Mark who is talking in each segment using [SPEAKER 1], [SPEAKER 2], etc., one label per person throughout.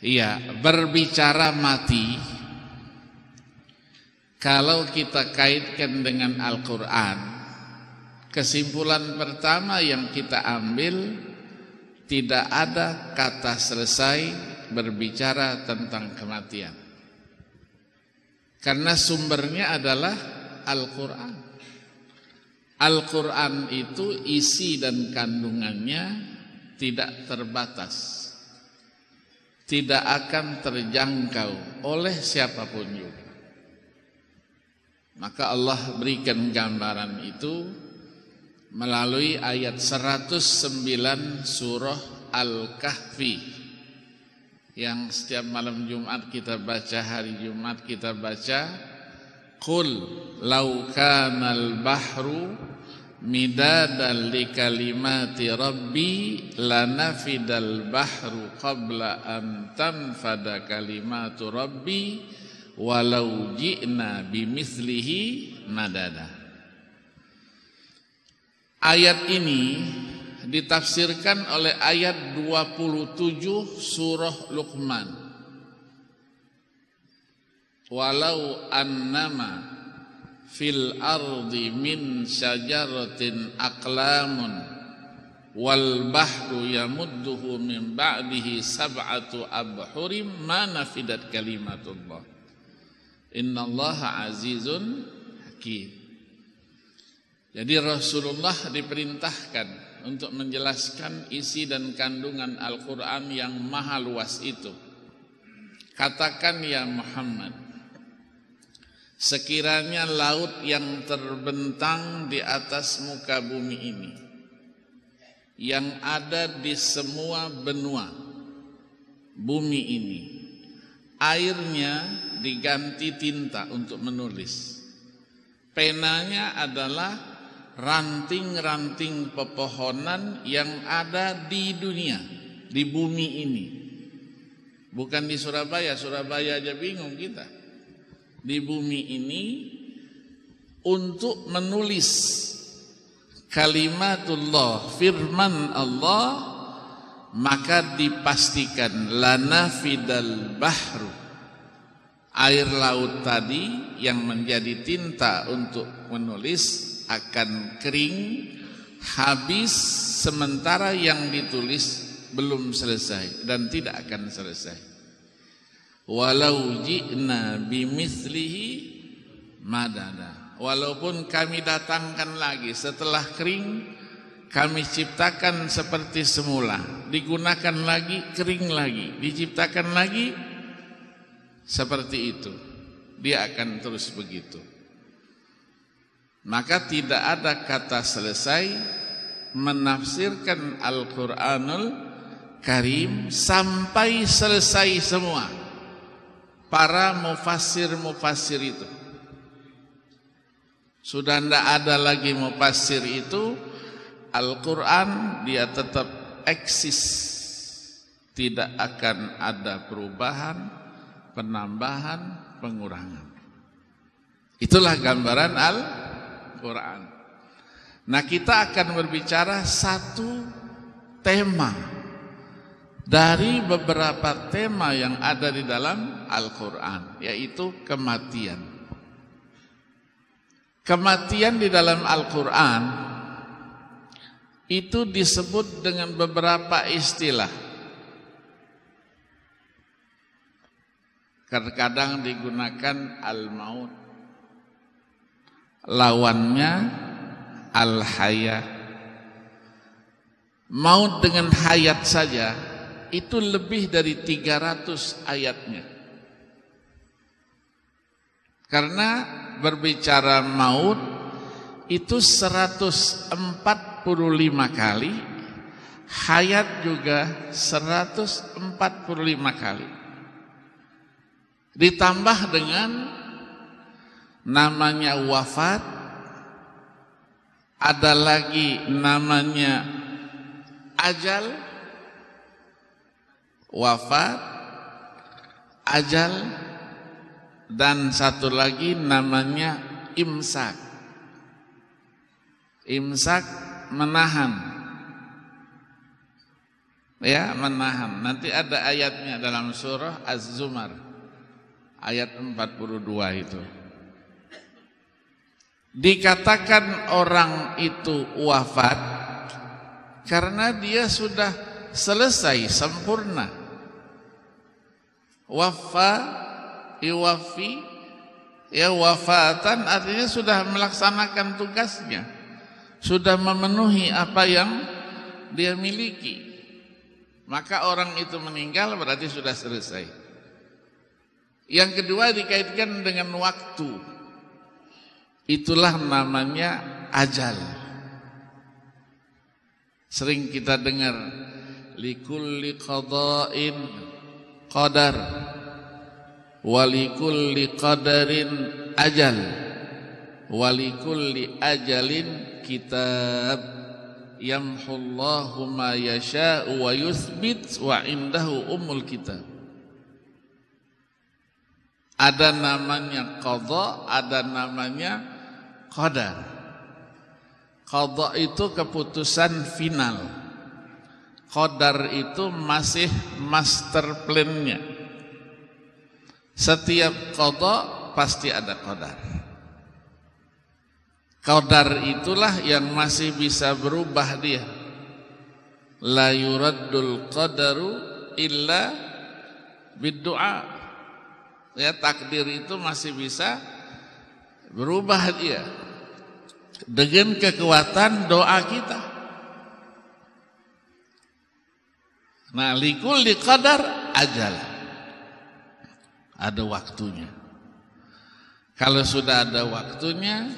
[SPEAKER 1] Iya, berbicara mati, kalau kita kaitkan dengan Al-Quran, kesimpulan pertama yang kita ambil, tidak ada kata selesai berbicara tentang kematian. Karena sumbernya adalah Al-Quran. Al-Quran itu isi dan kandungannya tidak terbatas, tidak akan terjangkau oleh siapapun juga. Maka Allah berikan gambaran itu melalui ayat 109 surah Al-Kahfi, yang setiap malam Jumat kita baca, hari Jumat kita baca, Qul law kanal bahru midadan li kalimati rabbi lanafidal bahru qabla an tanfada kalimatu rabbi walau ji'na bimithlihi madada. Ayat ini ditafsirkan oleh ayat 27 surah Luqman. Walau annama fil ardi min syajaratin aqlamun wal bahru yamudduhu min ba'dihi sab'atu abhurim ma nafidat kalimatullah innallaha azizun hakim. Jadi Rasulullah diperintahkan untuk menjelaskan isi dan kandungan Al-Quran yang maha luas itu. Katakan ya Muhammad, sekiranya laut yang terbentang di atas muka bumi ini, yang ada di semua benua bumi ini, airnya diganti tinta untuk menulis. Penanya adalah ranting-ranting pepohonan yang ada di dunia, di bumi ini. Bukan di Surabaya, Surabaya aja bingung kita. Di bumi ini untuk menulis kalimatullah, firman Allah, maka dipastikan lana fidal bahru, air laut tadi yang menjadi tinta untuk menulis akan kering, habis, sementara yang ditulis belum selesai dan tidak akan selesai. Walau ji'na bimithlihi madada, walaupun kami datangkan lagi setelah kering, kami ciptakan seperti semula, digunakan lagi, kering lagi, diciptakan lagi, seperti itu. Dia akan terus begitu. Maka tidak ada kata selesai menafsirkan Al-Quranul Karim sampai selesai semua para mufassir-mufassir itu. Sudah tidak ada lagi mufassir itu, Al-Quran dia tetap eksis, tidak akan ada perubahan, penambahan, pengurangan. Itulah gambaran Al-Quran. Nah, kita akan berbicara satu tema dari beberapa tema yang ada di dalam Al-Quran, yaitu kematian. Kematian di dalam Al-Quran itu disebut dengan beberapa istilah. Kadang-kadang digunakan al-maut, lawannya al-hayat. Maut dengan hayat saja itu lebih dari 300 ayatnya. Karena berbicara maut itu 145 kali, hayat juga 145 kali. Ditambah dengan namanya wafat, ada lagi namanya ajal, wafat, ajal, dan satu lagi namanya imsak. Imsak menahan. Ya, menahan. Nanti ada ayatnya dalam surah Az-Zumar ayat 42 itu. Dikatakan orang itu wafat karena dia sudah selesai, sempurna. Wafa, iwafi, ya wafatan artinya sudah melaksanakan tugasnya, sudah memenuhi apa yang dia miliki. Maka orang itu meninggal berarti sudah selesai. Yang kedua dikaitkan dengan waktu. Itulah namanya ajal. Sering kita dengar likulli qada'in qadar walikulli qadarin ajal walikulli ajalin kitab yamhullahu ma yasha'u wa yuthbit wa indahu ummul kitab. Ada namanya qadha, ada namanya qadar. Qadha itu keputusan final. Qadar itu masih master plan-nya. Setiap qadha pasti ada qadar. Qadar itulah yang masih bisa berubah dia. La yuraddul qadaru illa bid-du'a. Ya, takdir itu masih bisa berubah dia dengan kekuatan doa kita. Nah, likulli qadar ajal. Ada waktunya. Kalau sudah ada waktunya,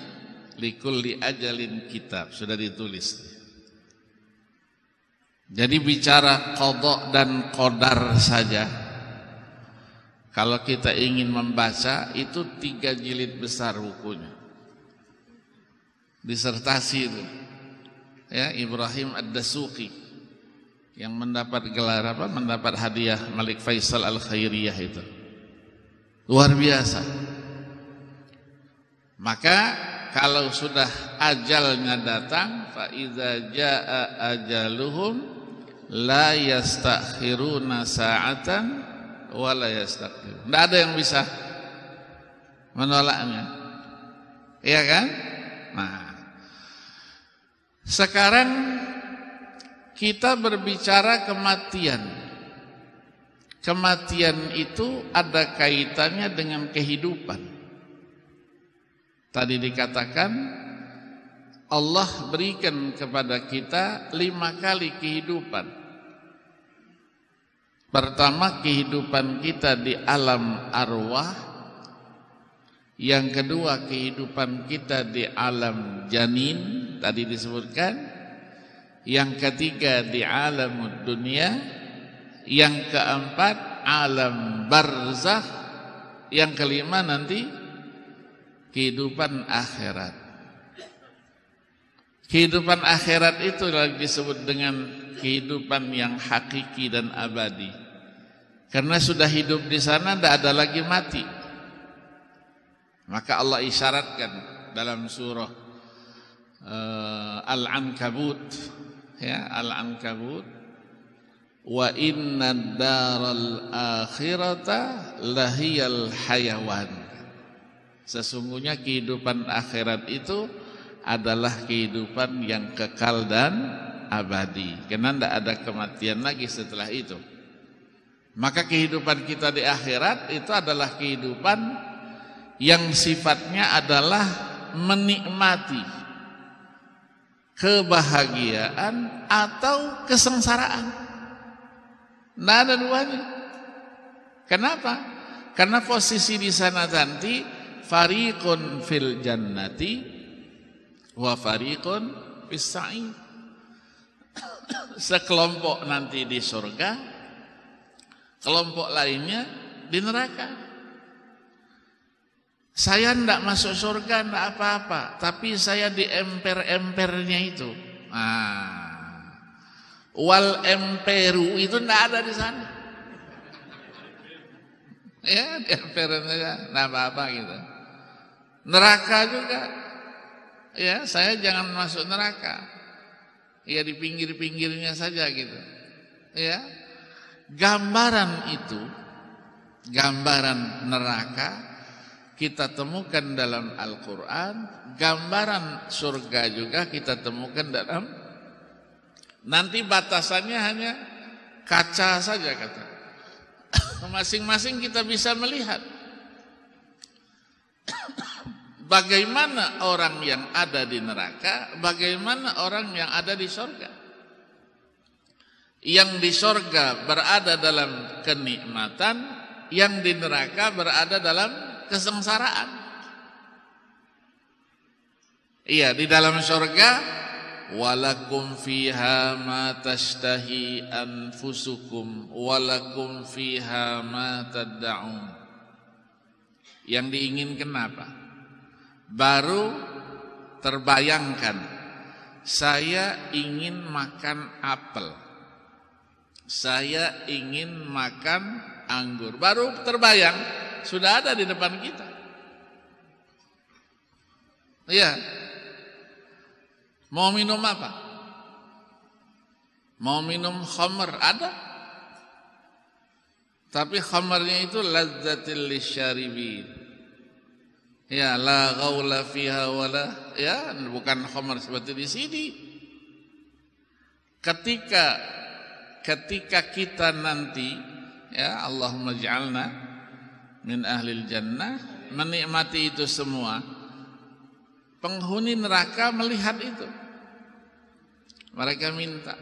[SPEAKER 1] likulli ajalin kitab, sudah ditulis. Jadi bicara qadha dan qadar saja. Kalau kita ingin membaca itu 3 jilid besar bukunya. Disertasi itu. Ya, Ibrahim Ad-Dasuqi yang mendapat gelar apa? Mendapat hadiah Malik Faisal Al-Khairiyah itu. Luar biasa. Maka kalau sudah ajalnya datang, fa iza jaa ajaluhum la yastakhiruna sa'atan wala yastaqbil. Tidak ada yang bisa menolaknya. Iya kan? Nah, sekarang kita berbicara kematian. Kematian itu ada kaitannya dengan kehidupan. Tadi dikatakan Allah berikan kepada kita 5 kali kehidupan. Pertama, kehidupan kita di alam arwah. Yang kedua, kehidupan kita di alam janin, tadi disebutkan. Yang ketiga, di alam dunia. Yang keempat, alam barzakh. Yang kelima nanti, kehidupan akhirat. Kehidupan akhirat itu lagi disebut dengan kehidupan yang hakiki dan abadi. Karena sudah hidup di sana tidak ada lagi mati. Maka Allah isyaratkan dalam surah Al-Ankabut, ya, Al-Ankabut, wa inna daral akhirata lahiyal hayawan. Sesungguhnya kehidupan akhirat itu adalah kehidupan yang kekal dan abadi, karena tidak ada kematian lagi setelah itu. Maka kehidupan kita di akhirat itu adalah kehidupan yang sifatnya adalah menikmati kebahagiaan atau kesengsaraan. Tidak ada duanya. Kenapa? Karena posisi di sana nanti fariqun fil jannati wa fariqun fis sa'id. Sekelompok nanti di surga, kelompok lainnya di neraka. Saya tidak masuk surga, tidak apa-apa, tapi saya di emper-empernya itu. Wal emperu itu tidak ada di sana. Ya, di empernya tidak apa-apa gitu. Neraka juga. Ya, saya jangan masuk neraka. Ya di pinggir-pinggirnya saja gitu. Ya, gambaran itu, gambaran neraka kita temukan dalam Al-Quran, gambaran surga juga kita temukan dalam, nanti batasannya hanya kaca saja kata. Masing-masing kita bisa melihat bagaimana orang yang ada di neraka, bagaimana orang yang ada di surga. Yang di surga berada dalam kenikmatan, yang di neraka berada dalam kesengsaraan. Iya, di dalam surga, walakum fiha ma tashtahi anfusukum walakum fiha ma tad'un. Yang diinginkan apa? Baru terbayangkan, saya ingin makan apel, saya ingin makan anggur. Baru terbayang, sudah ada di depan kita. Iya. Mau minum apa? Mau minum khamr, ada. Tapi khamrnya itu lazzatil lisyaribin. Ya, la ghaula fiha wala, ya, bukan khamr seperti di sini. Ketika kita nanti, ya, Allahumma ij'alna min ahlil jannah, menikmati itu semua, penghuni neraka melihat itu, mereka minta,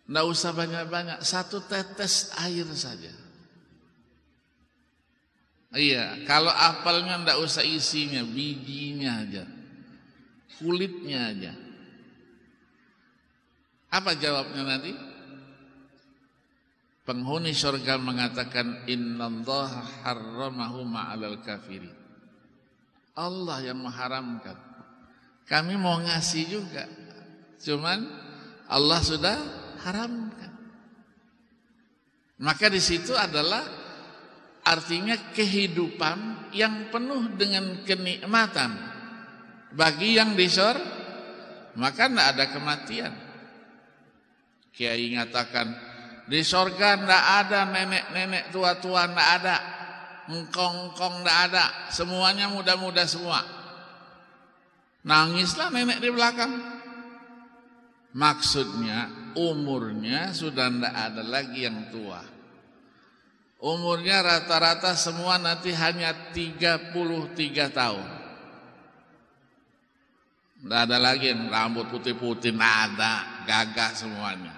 [SPEAKER 1] tidak usah banyak-banyak, satu tetes air saja. Iya, kalau apelnya tidak usah isinya, bijinya aja, kulitnya aja. Apa jawabnya nanti? Penghuni surga mengatakan, innallaha harramahu ma'alal kafirin. Allah yang mengharamkan. Kami mau ngasih juga, cuman Allah sudah haramkan. Maka di situ adalah artinya kehidupan yang penuh dengan kenikmatan bagi yang di surga. Maka tidak ada kematian. Kiai mengatakan, di surga tidak ada nenek-nenek tua-tua, tidak ada. Engkong-engkong tidak ada. Semuanya muda-muda semua. Nangislah nenek di belakang. Maksudnya umurnya sudah tidak ada lagi yang tua. Umurnya rata-rata semua nanti hanya 33 tahun. Tidak ada lagi yang rambut putih-putih, tidak ada, gagah semuanya.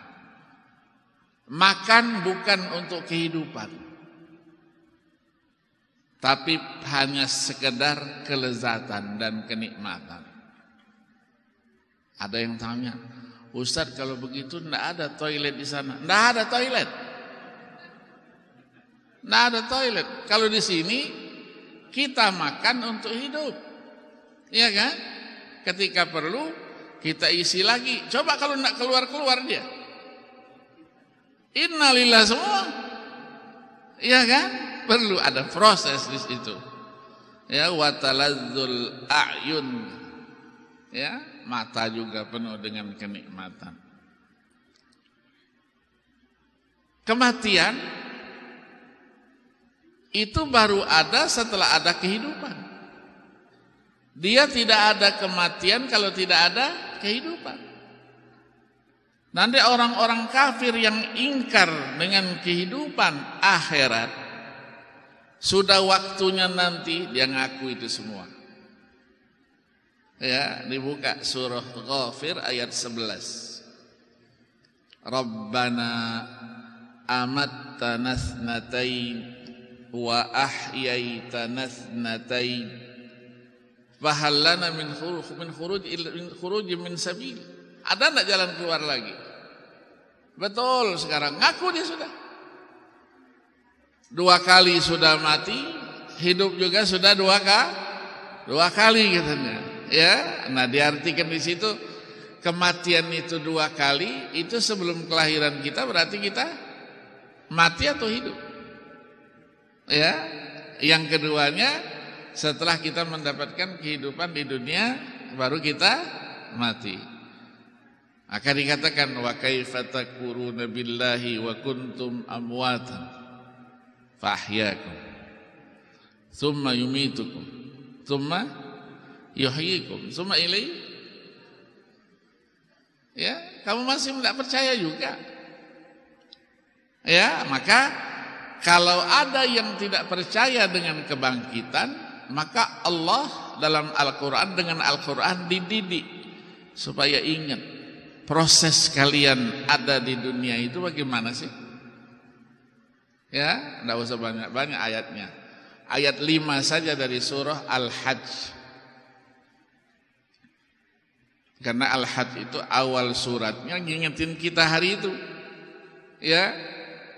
[SPEAKER 1] Makan bukan untuk kehidupan, tapi hanya sekedar kelezatan dan kenikmatan. Ada yang tanya, Ustadz kalau begitu tidak ada toilet di sana? Tidak ada toilet. Tidak ada toilet. Kalau di sini kita makan untuk hidup, iya kan? Ketika perlu kita isi lagi. Coba kalau tidak keluar-keluar dia, innalillah semua, iya kan? Perlu ada proses di situ. Ya, watalazzul a'yun. Ya, mata juga penuh dengan kenikmatan. Kematian itu baru ada setelah ada kehidupan. Dia tidak ada kematian kalau tidak ada kehidupan. Nanti orang-orang kafir yang ingkar dengan kehidupan akhirat, sudah waktunya nanti dia ngaku itu semua. Ya, dibuka surah Ghafir ayat 11. Rabbana amattana tsnatain wa ahyaitana tsnatain fahal lana min khuruj min sabil. Ada enggak jalan keluar lagi? Betul, sekarang ngaku dia sudah. 2 kali sudah mati, hidup juga sudah 2 kali katanya. Ya, nah diartikan di situ kematian itu 2 kali, itu sebelum kelahiran kita berarti kita mati atau hidup. Ya, yang keduanya setelah kita mendapatkan kehidupan di dunia baru kita mati. Akan dikatakan wa kaifa takfuruna billahi wa kuntum amwatan fa ahyaakum tsumma yumitukum tsumma yuhyikum tsumma ilaihi. Ya, kamu masih tidak percaya juga. Ya, maka kalau ada yang tidak percaya dengan kebangkitan, maka Allah dalam Al-Quran dengan Al-Quran dididik supaya ingat proses kalian ada di dunia itu bagaimana sih? Ya, tidak usah banyak-banyak ayatnya. Ayat 5 saja dari surah Al-Hajj. Karena Al-Hajj itu awal suratnya ngingetin kita hari itu. Ya,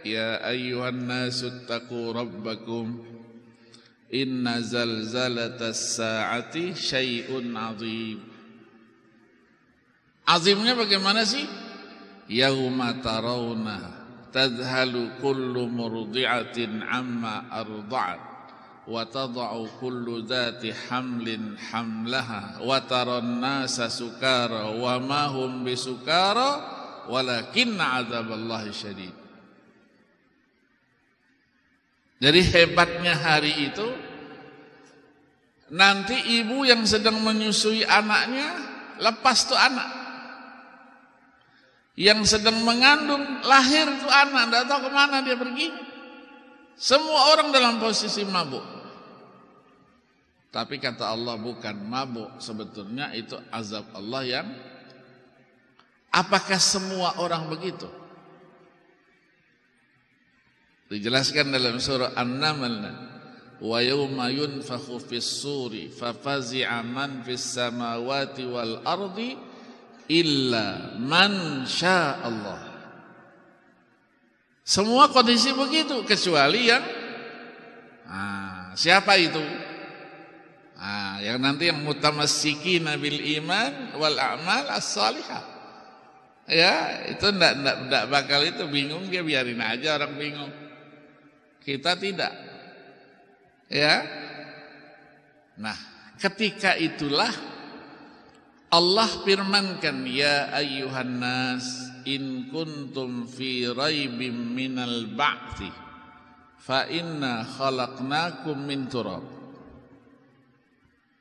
[SPEAKER 1] ya ayyuhan nasu taqu rabbakum inna zalzalatas saati syai'un 'azim. Azimnya bagaimana sih? Yauma tarawna tadhalu kullu murdi'atin amma arda'at wa tada'u kullu dhati hamlin hamlaha wa taran nasa sukara wa ma hum bisukara walakinna 'adzaballahi syadid. Jadi hebatnya hari itu, nanti ibu yang sedang menyusui anaknya lepas tuh anak, yang sedang mengandung lahir tuh anak, tidak tahu kemana dia pergi. Semua orang dalam posisi mabuk. Tapi kata Allah bukan mabuk, sebetulnya itu azab Allah yang. Apakah semua orang begitu? Dijelaskan dalam surah An-Naml, wa yauma yunfakhu fis-suri fafazi'a man fis samawati wal ardi illa man syaa Allah. Semua kondisi begitu kecuali yang siapa itu? Yang nanti yang mutamassikin bil iman wal a'mal as-salihah. Ya, itu enggak bakal itu bingung, dia biarin aja orang bingung. Kita tidak. Ya. Nah, ketika itulah Allah firmankan, ya ayyuhan nas in kuntum fi raibim minal ba'thi fa inna khalaqnakum min turab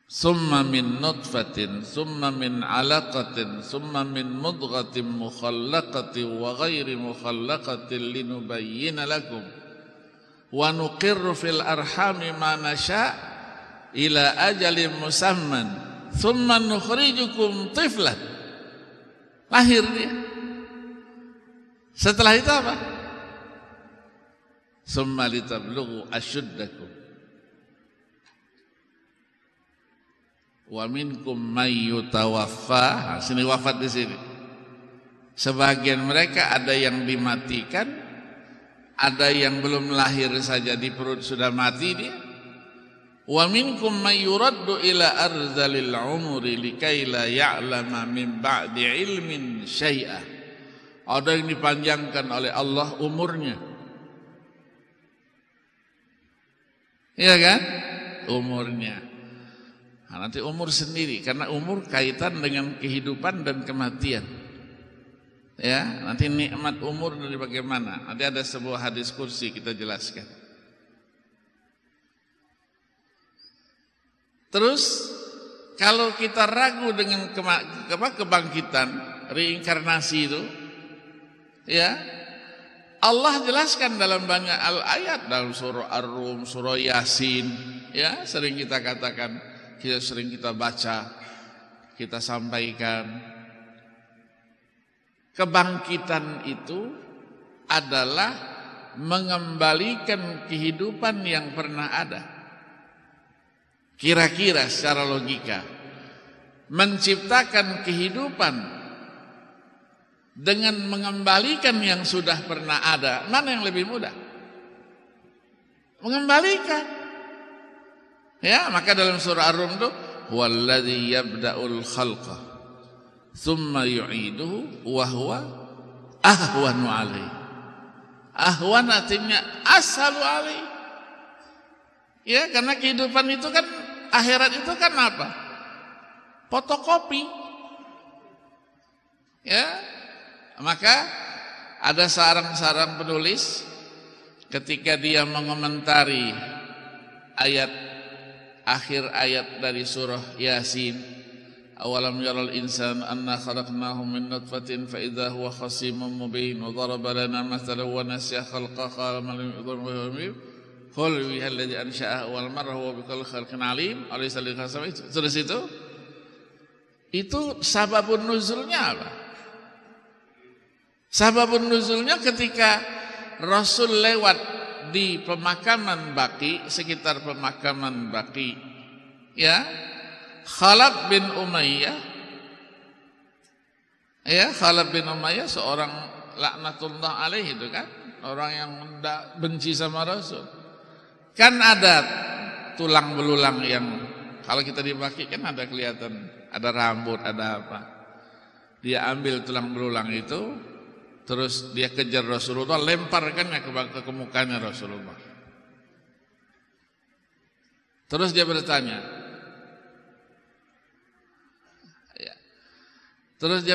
[SPEAKER 1] summa min nutfatin summa min alaqatin summa min mudghatin mukhallaqatin wa ghairi mukhallaqatin linubayyina lakum wa nuqirru fil arhami ma nasha ila ajalin musamman thumma nukhrijukum tiflan. Lahir dia. Setelah itu apa? Thumma litablughu ashuddakum wa minkum may yutawaffa. Sini wafat di sini. Sebagian mereka ada yang dimatikan, ada yang belum lahir saja di perut sudah mati dia. Wa minkum may yuraddu ila arzalil umri likai la ya'lama min ba'di ilmin syai'a. Ada yang dipanjangkan oleh Allah umurnya. Iya kan? Umurnya. Nah, nanti umur sendiri, karena umur kaitan dengan kehidupan dan kematian. Ya, nanti nikmat umur dari bagaimana? Nanti ada sebuah hadis kursi kita jelaskan. Terus kalau kita ragu dengan kebangkitan, reinkarnasi itu, ya, Allah jelaskan dalam banyak ayat, dalam surah Ar-Rum, surah Yasin, ya, sering kita katakan, sering kita baca, kita sampaikan. Kebangkitan itu adalah mengembalikan kehidupan yang pernah ada. Kira-kira secara logika, menciptakan kehidupan dengan mengembalikan yang sudah pernah ada, mana yang lebih mudah? Mengembalikan. Ya, maka dalam surah Ar-Rum itu walladzi yabda'ul khalqa tsumma yu'iduhu wa huwa ahwanu 'alaihi. Ahwan artinya ashalu 'alaihi. Ya, karena kehidupan itu kan, akhirat itu kan apa? Fotokopi. Ya, maka ada seorang penulis ketika dia mengomentari akhir ayat dari surah Yasin, awalam yaral insan anna khalaqnahu min nutfatin fa idza huwa khasimun mubin wa daraba lana mathalan wa nasiya khalqa qala man yu'min qul alladhi ansha'a wal marra huwa bikulli khalqin alim alaysa lil khasami. Terus itu sababun nuzulnya apa? Sababun nuzulnya ketika Rasul lewat di pemakaman Baqi, sekitar pemakaman Baqi, ya, Khalaf bin Umayyah, ya, Khalaf bin Umayyah seorang laknatullah alaih itu kan, orang yang benci sama Rasul. Kan ada tulang belulang yang kalau kita di Baqi kan ada kelihatan, ada rambut, ada apa. Dia ambil tulang belulang itu, terus dia kejar Rasulullah, lemparkannya ke mukanya Rasulullah. Terus dia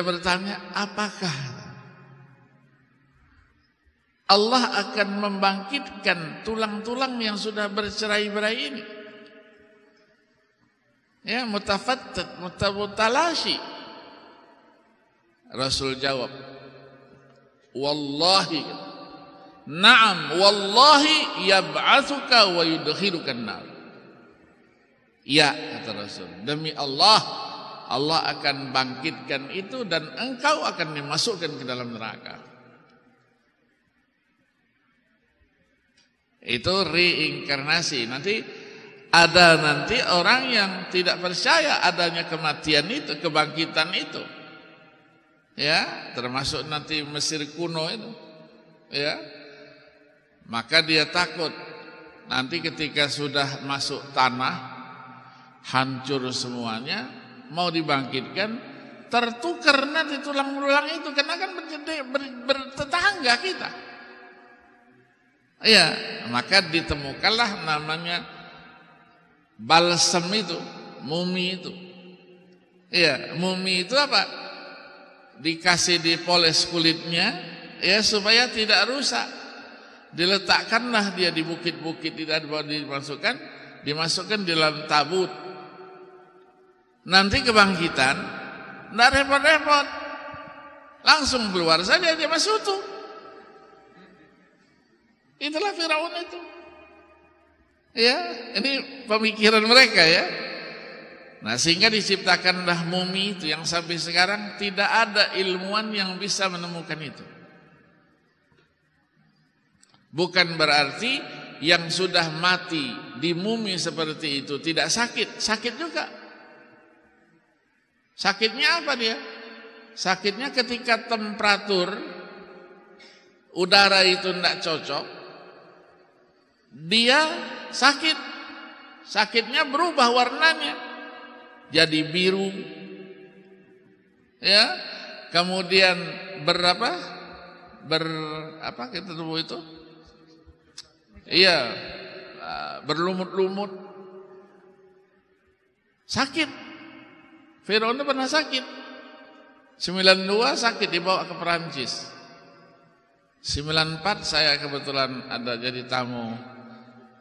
[SPEAKER 1] bertanya, apakah Allah akan membangkitkan tulang-tulang yang sudah bercerai-berai ini? Ya, mutafattat, mutabutalashi. Rasul jawab, wallahi, na'am, wallahi yab'atsuka wa yudkhilukan nar. Ya, kata Rasul, demi Allah, Allah akan bangkitkan itu dan engkau akan dimasukkan ke dalam neraka. Itu reinkarnasi. Nanti ada orang yang tidak percaya adanya kematian itu, kebangkitan itu. Ya, termasuk nanti Mesir kuno itu. Ya. Maka dia takut nanti ketika sudah masuk tanah, hancur semuanya, mau dibangkitkan, tertukar nanti tulang belulang itu karena kan bertetangga kita. Ya, maka ditemukanlah namanya balsam itu, mumi itu. Ya, mumi itu apa? Dikasih dipoles kulitnya, ya, supaya tidak rusak. Diletakkanlah dia di bukit-bukit, tidak dimasukkan di dalam tabut. Nanti kebangkitan, tidak repot-repot, langsung keluar saja dia masuk tuh. Itulah Firaun itu. Ya, ini pemikiran mereka ya. Nah, sehingga diciptakanlah mumi itu yang sampai sekarang tidak ada ilmuwan yang bisa menemukan itu. Bukan berarti yang sudah mati di mumi seperti itu tidak sakit, sakit juga. Sakitnya apa dia? Sakitnya ketika temperatur udara itu tidak cocok, dia sakit. Sakitnya berubah warnanya jadi biru, ya, kemudian kita tubuh itu, iya, berlumut-lumut, sakit. Firaun itu pernah sakit. 92 sakit dibawa ke Perancis. 94 saya kebetulan ada jadi tamu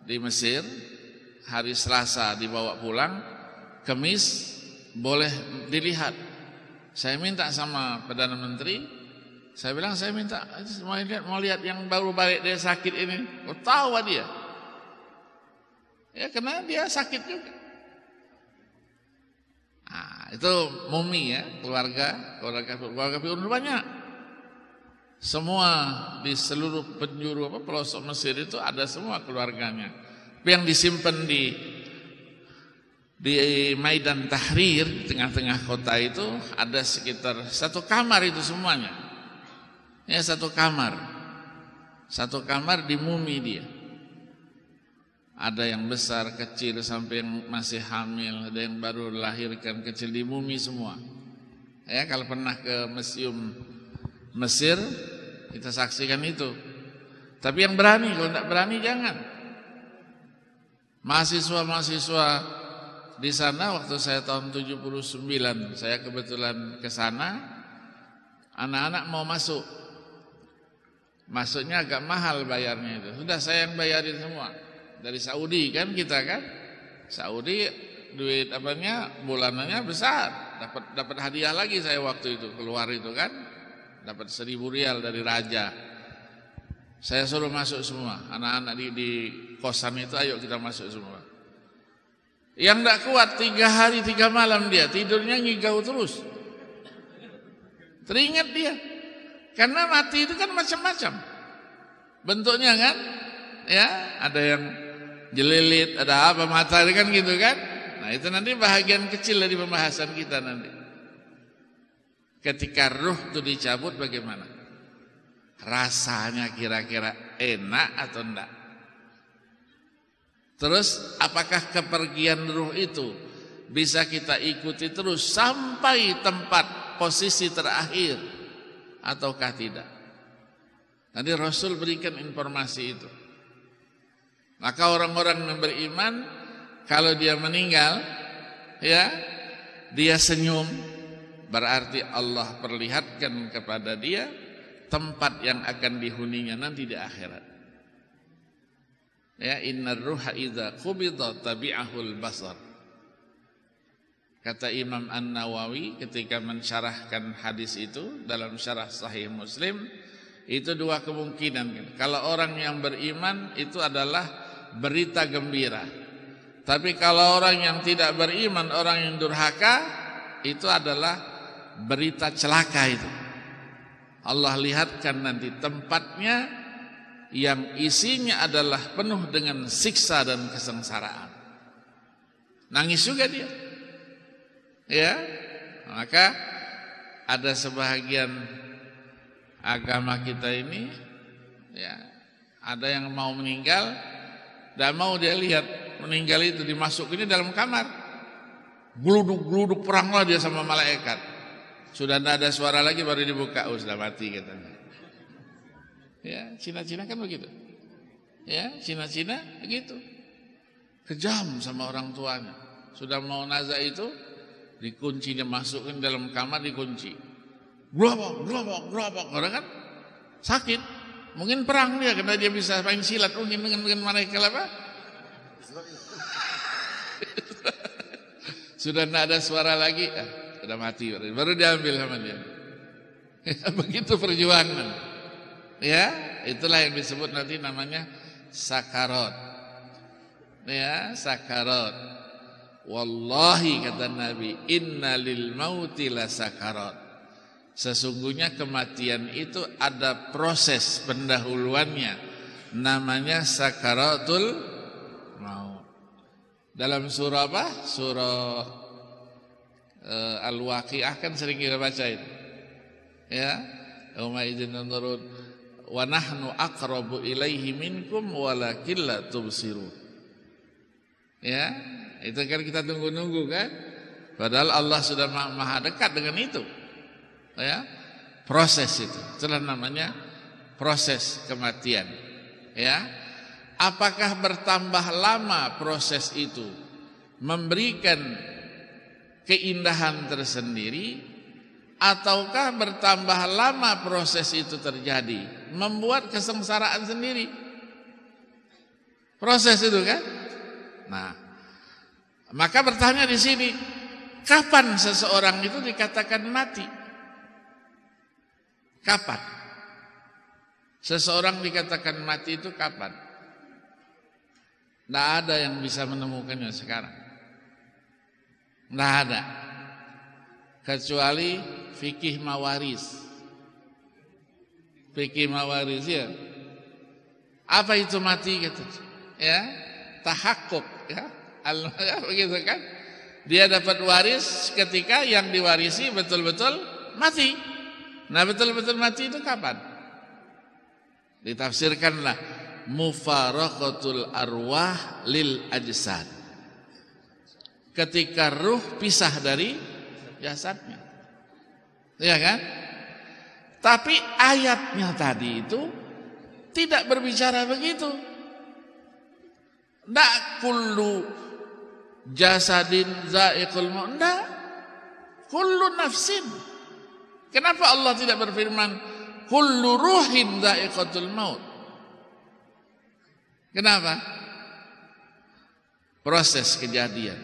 [SPEAKER 1] di Mesir. Hari Selasa dibawa pulang. Kamis boleh dilihat. Saya minta sama Perdana Menteri. Saya bilang saya minta mau lihat yang baru balik dia sakit ini. Tahu dia. Ya karena dia sakit juga. Nah, itu mumi ya, keluarga Firaun banyak. Semua di seluruh penjuru pelosok Mesir itu ada semua keluarganya. Yang disimpan di Maidan Tahrir di tengah-tengah kota itu ada sekitar 1 kamar itu semuanya. Ya, 1 kamar. 1 kamar di mumi dia. Ada yang besar, kecil, sampai yang masih hamil, ada yang baru dilahirkan, kecil, di mumi semua. Ya, kalau pernah ke museum Mesir, kita saksikan itu. Tapi yang berani, kalau tidak berani jangan. Mahasiswa-mahasiswa di sana waktu saya tahun 79, saya kebetulan ke sana. Anak-anak mau masuk. Masuknya agak mahal bayarnya itu. Sudah saya yang bayarin semua. Dari Saudi kan kita kan. Saudi duit bulanannya besar. Dapat hadiah lagi saya waktu itu keluar itu kan. Dapat 1.000 rial dari raja. Saya suruh masuk semua. Anak-anak di kosan itu ayo kita masuk semua. Yang tidak kuat 3 hari 3 malam dia tidurnya ngigau terus. Teringat dia. Karena mati itu kan macam-macam bentuknya kan. Ya, ada yang jelilit, ada apa mata kan gitu kan. Nah, itu nanti bahagian kecil dari pembahasan kita nanti. Ketika ruh itu dicabut bagaimana? Rasanya kira-kira enak atau enggak? Terus apakah kepergian ruh itu bisa kita ikuti terus sampai tempat posisi terakhir ataukah tidak? Nanti Rasul berikan informasi itu. Maka orang-orang yang beriman kalau dia meninggal ya, dia senyum, berarti Allah perlihatkan kepada dia tempat yang akan dihuninya nanti di akhirat. Ya, innar ruha idza qubida tabi'ahul basar. Kata Imam An-Nawawi ketika mensyarahkan hadis itu dalam syarah Sahih Muslim, itu 2 kemungkinan. Kalau orang yang beriman itu adalah berita gembira. Tapi kalau orang yang tidak beriman, orang yang durhaka, itu adalah berita celaka itu. Allah lihatkan nanti tempatnya yang isinya adalah penuh dengan siksa dan kesengsaraan. Nangis juga dia. Ya, maka ada sebahagian agama kita ini, ya, ada yang mau meninggal, dan mau dia lihat meninggal itu dimasukinnya dalam kamar, gluduk-gluduk peranglah dia sama malaikat. Sudah tidak ada suara lagi baru dibuka, sudah mati katanya. Ya, Cina-Cina kan begitu. Ya, Cina-Cina begitu. Kejam sama orang tuanya. Sudah mau nazak itu dikunci, dia masukin dalam kamar dikunci. Globok. Orang kan sakit. Mungkin perang dia karena dia bisa main silat mungkin dengan malaikat apa? Sudah tidak ada suara lagi, sudah mati baru diambil sama dia. Begitu perjuangan. Ya, itulah yang disebut nanti namanya sakarat. Ya, sakarat. Wallahi kata Nabi, inna lil mauti la sakarat. Sesungguhnya kematian itu ada proses pendahuluannya, namanya sakaratul maut. Dalam surah apa? Surah Al-Waqiah kan sering kita baca itu. Ya, yauma idzin nurun wa nahnu aqrabu ilaihi minkum walakin la tubsirun. Ya, itu kan kita tunggu-nunggu kan. Padahal Allah sudah maha dekat dengan itu. Ya, proses itulah namanya proses kematian. Ya, apakah bertambah lama proses itu memberikan keindahan tersendiri, ataukah bertambah lama proses itu terjadi membuat kesengsaraan sendiri? Proses itu kan. Nah, maka bertanya di sini, kapan seseorang itu dikatakan mati? Kapan? Seseorang dikatakan mati itu kapan? Tidak ada yang bisa menemukannya sekarang. Tidak ada. Kecuali fikih mawaris. Fikih mawaris ya. Apa itu mati gitu? Ya, tahakkuk ya. Begitu kan? Dia dapat waris ketika yang diwarisi betul-betul mati. Nah, betul-betul mati itu kapan? Ditafsirkanlah mufaraqatul arwah lil ajsad. Ketika ruh pisah dari jasadnya. Ya kan? Tapi ayatnya tadi itu tidak berbicara begitu. Ndak kullu jasadin za'iqul maut. Ndak. Kullu nafsin Kenapa Allah tidak berfirman kullu ruhin dha'iqatul maut? Kenapa? Proses kejadian.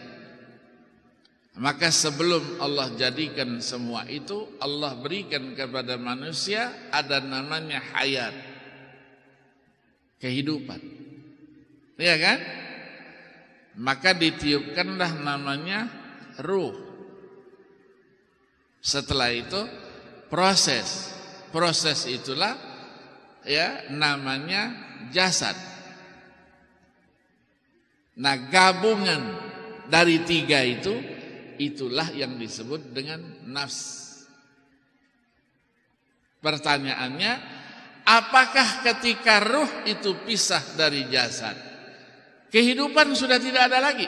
[SPEAKER 1] Maka sebelum Allah jadikan semua itu, Allah berikan kepada manusia ada namanya hayat, kehidupan. Iya kan? Maka ditiupkanlah namanya ruh. Setelah itu proses. Proses itulah ya namanya jasad. Nah, gabungan dari tiga itu, itulah yang disebut dengan nafs. Pertanyaannya, apakah ketika ruh itu pisah dari jasad, kehidupan sudah tidak ada lagi?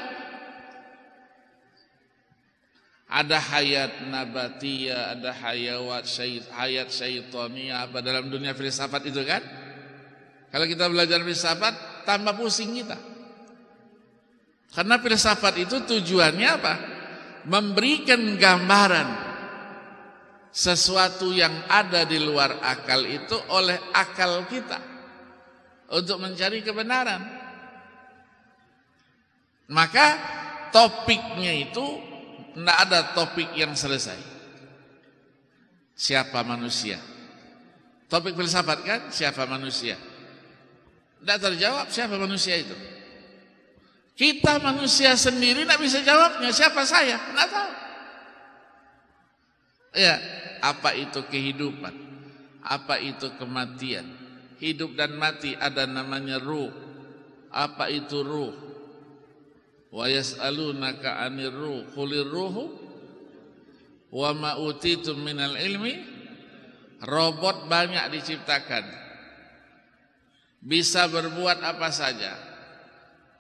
[SPEAKER 1] Ada hayat nabatiyah, ada hayat syaitaniyah, apa dalam dunia filsafat itu kan? Kalau kita belajar filsafat, tambah pusing kita. Karena filsafat itu tujuannya apa? Memberikan gambaran sesuatu yang ada di luar akal itu oleh akal kita untuk mencari kebenaran. Maka topiknya itu tidak ada topik yang selesai. Siapa manusia? Topik filsafat kan? Siapa manusia? Tidak terjawab siapa manusia itu. Kita manusia sendiri tidak bisa jawabnya. Siapa saya? Tidak tahu. Ya, apa itu kehidupan? Apa itu kematian? Hidup dan mati ada namanya ruh. Apa itu ruh? Wa yas'alunaka 'anir ruh, qulir ruhu wa ma utitum minal ilmi. Robot banyak diciptakan, bisa berbuat apa saja,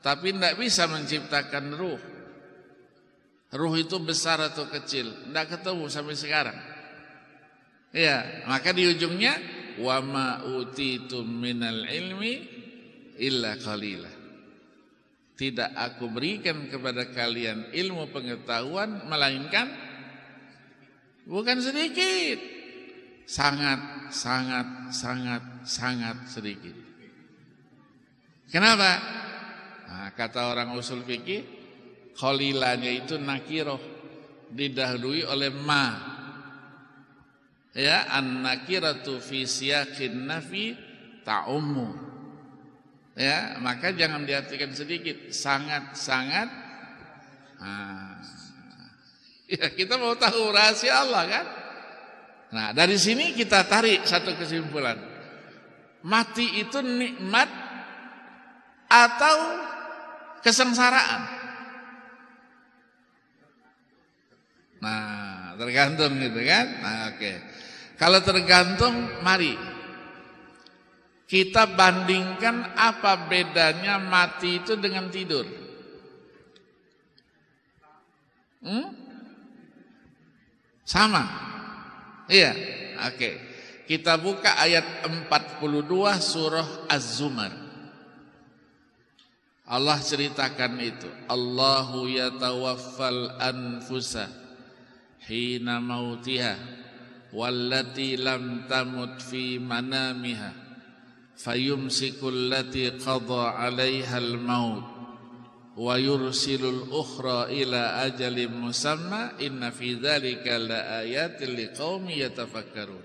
[SPEAKER 1] tapi tidak bisa menciptakan ruh. Ruh itu besar atau kecil, tidak ketemu sampai sekarang. Ya, maka di ujungnya wa ma utitum minal ilmi illa qalila. Tidak aku berikan kepada kalian ilmu pengetahuan melainkan bukan sedikit, sangat sedikit. Kenapa? Nah, kata orang usul fikih, qalilanya itu nakiroh, didahului oleh ma. Ya, an-nakiratu fi siyaqin nafi ta'ummu. Ya, maka jangan diartikan sedikit, sangat. Ya, kita mau tahu rahasia Allah kan? Nah, dari sini kita tarik satu kesimpulan. Mati itu nikmat atau kesengsaraan? Nah, tergantung gitu kan? Nah, oke. Kalau tergantung, mari kita bandingkan apa bedanya mati itu dengan tidur. Sama. Iya, oke. Kita buka ayat 42 surah Az-Zumar. Allah ceritakan itu. Allahu yatawaffal anfusa hina mautiha wallati lam tamut fi manamiha fayumsikul lati qadha 'alaiha al-maut wa yursilul ukhra ila ajalin musamma inna fi dzalika laayatil liqaumin yatafakkarun.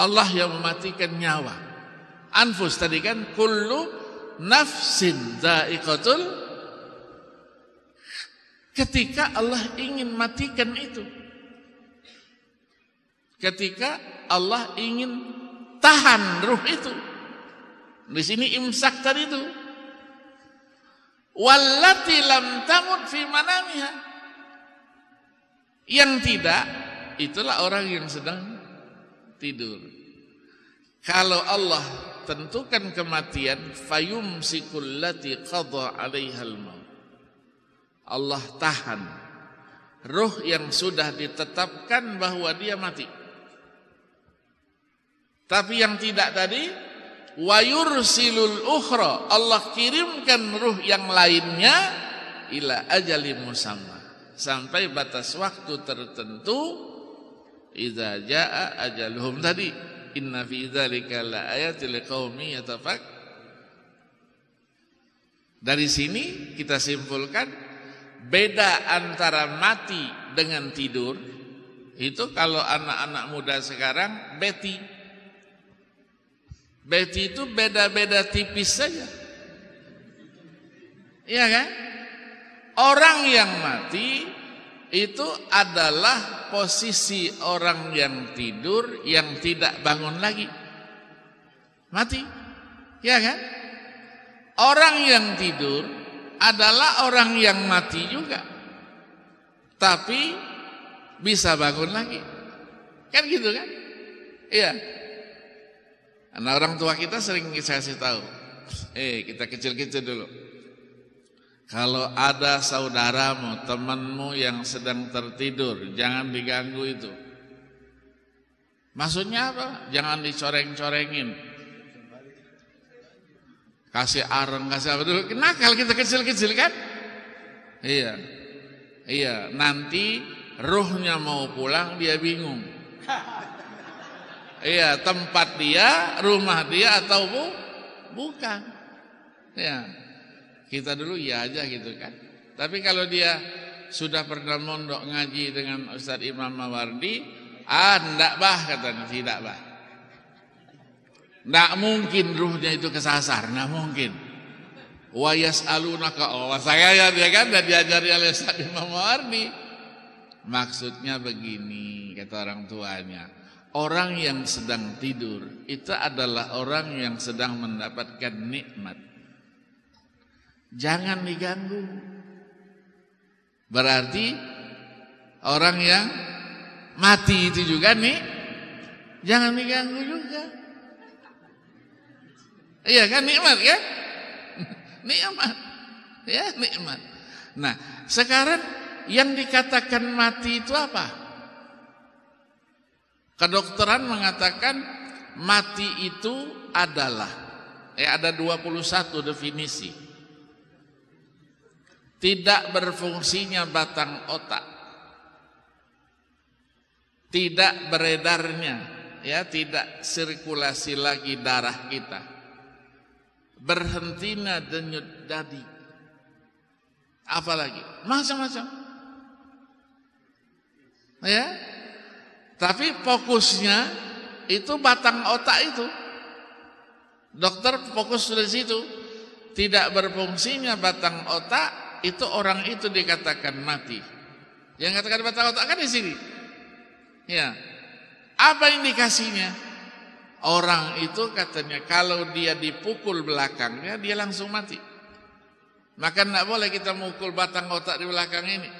[SPEAKER 1] Allah yang mematikan nyawa. Anfus tadi kan kullu nafsin dha'iqatul. Ketika Allah ingin matikan itu, ketika Allah ingin tahan ruh itu, di sini imsak tadi itu, wallati lam tamut fi manamiha, yang tidak, itulah orang yang sedang tidur. Kalau Allah tentukan kematian, fayumsikul lati qadha 'alaihal maut, Allah tahan ruh yang sudah ditetapkan bahwa dia mati. Tapi yang tidak tadi, wa yursilul ukhra, Allah kirimkan ruh yang lainnya ila ajalin musamma, sampai batas waktu tertentu idza jaa ajaluhum tadi. Inna fi dzalika laayatil liqaumin yatafakkarun. Dari sini kita simpulkan beda antara mati dengan tidur itu kalau anak-anak muda sekarang beti itu beda-beda tipis saja. Iya kan? Orang yang mati itu adalah posisi orang yang tidur yang tidak bangun lagi. Mati. Ya kan? Orang yang tidur adalah orang yang mati juga. Tapi bisa bangun lagi. Kan gitu kan? Iya. Karena orang tua kita sering saya kasih tahu. Kita kecil-kecil dulu. Kalau ada saudaramu, temanmu yang sedang tertidur, jangan diganggu itu. Maksudnya apa? Jangan dicoreng-corengin. Kasih areng, kasih apa dulu. Nakal kita kecil-kecil kan? Iya. Nanti ruhnya mau pulang dia bingung. Iya, tempat dia, rumah dia atau bukan. Ya. Kita dulu ya aja gitu kan. Tapi kalau dia sudah pernah mondok ngaji dengan Ustaz Imam Mawardi, ndak bah katanya, tidak bah. Ndak mungkin ruhnya itu kesasar, ndak mungkin. Wa yas'alunaka, saya ya kan dan diajari oleh Ustaz Imam Mawardi. Maksudnya begini, kata orang tuanya. Orang yang sedang tidur itu adalah orang yang sedang mendapatkan nikmat. Jangan diganggu. Berarti orang yang mati itu juga nih jangan diganggu juga. Iya kan, nikmat kan? Nikmat. Ya, nikmat. Nah, sekarang yang dikatakan mati itu apa? Kedokteran mengatakan mati itu adalah ada 21 definisi. Tidak berfungsinya batang otak, tidak beredarnya, tidak sirkulasi lagi darah kita, berhentinya denyut nadi, apalagi macam-macam, ya. Tapi fokusnya itu batang otak itu. Dokter fokus dari situ. Tidak berfungsinya batang otak. Itu orang itu dikatakan mati. Yang katakan batang otak kan di sini. Ya. Apa indikasinya? Orang itu katanya kalau dia dipukul belakangnya dia langsung mati. Maka tidak boleh kita mukul batang otak di belakang ini.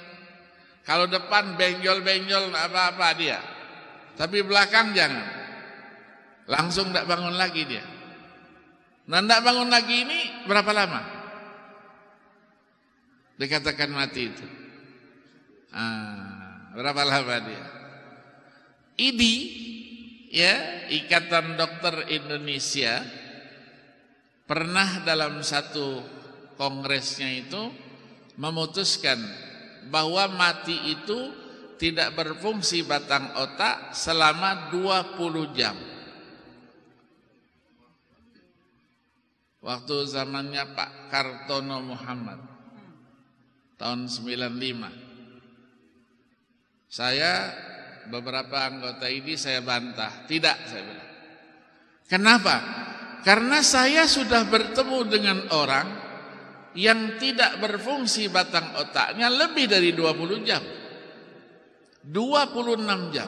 [SPEAKER 1] Kalau depan benjol-benjol apa-apa dia. Tapi belakang jangan. Langsung tidak bangun lagi dia. Nah tidak bangun lagi ini berapa lama? Dikatakan mati itu. Berapa lama dia? IDI, Ikatan Dokter Indonesia, pernah dalam satu kongresnya itu memutuskan bahwa mati itu tidak berfungsi batang otak selama 20 jam. Waktu zamannya Pak Kartono Muhammad tahun 95. Saya beberapa anggota ini saya bantah, tidak saya bilang. Kenapa? Karena saya sudah bertemu dengan orang yang tidak berfungsi batang otaknya lebih dari 20 jam. 26 jam.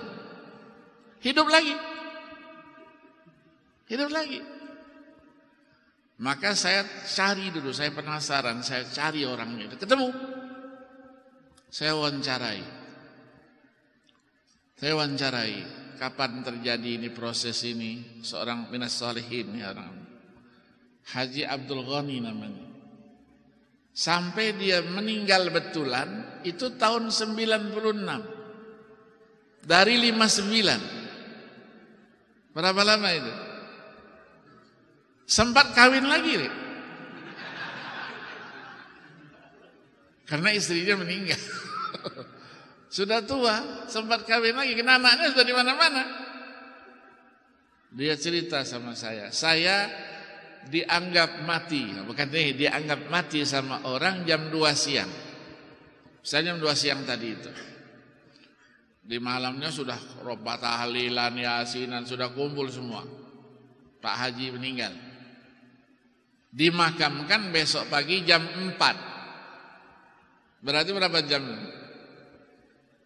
[SPEAKER 1] Hidup lagi. Maka saya cari dulu, saya penasaran, saya cari orangnya itu, ketemu. Saya wawancarai, kapan terjadi ini proses ini, seorang minas sholihin ya orang. Haji Abdul Ghani namanya. Sampai dia meninggal betulan itu tahun 96. Dari 59. Berapa lama itu? Sempat kawin lagi, karena istrinya meninggal. Sudah tua, sempat kawin lagi, kena anaknya sudah di mana-mana. Dia cerita sama saya dianggap mati, bukan nih, dianggap mati sama orang jam 2 siang. Misalnya jam 2 siang tadi itu. Di malamnya sudah roba tahlilan, yasinan, sudah kumpul semua. Pak Haji meninggal. Dimakamkan besok pagi jam 4. Berarti berapa jam?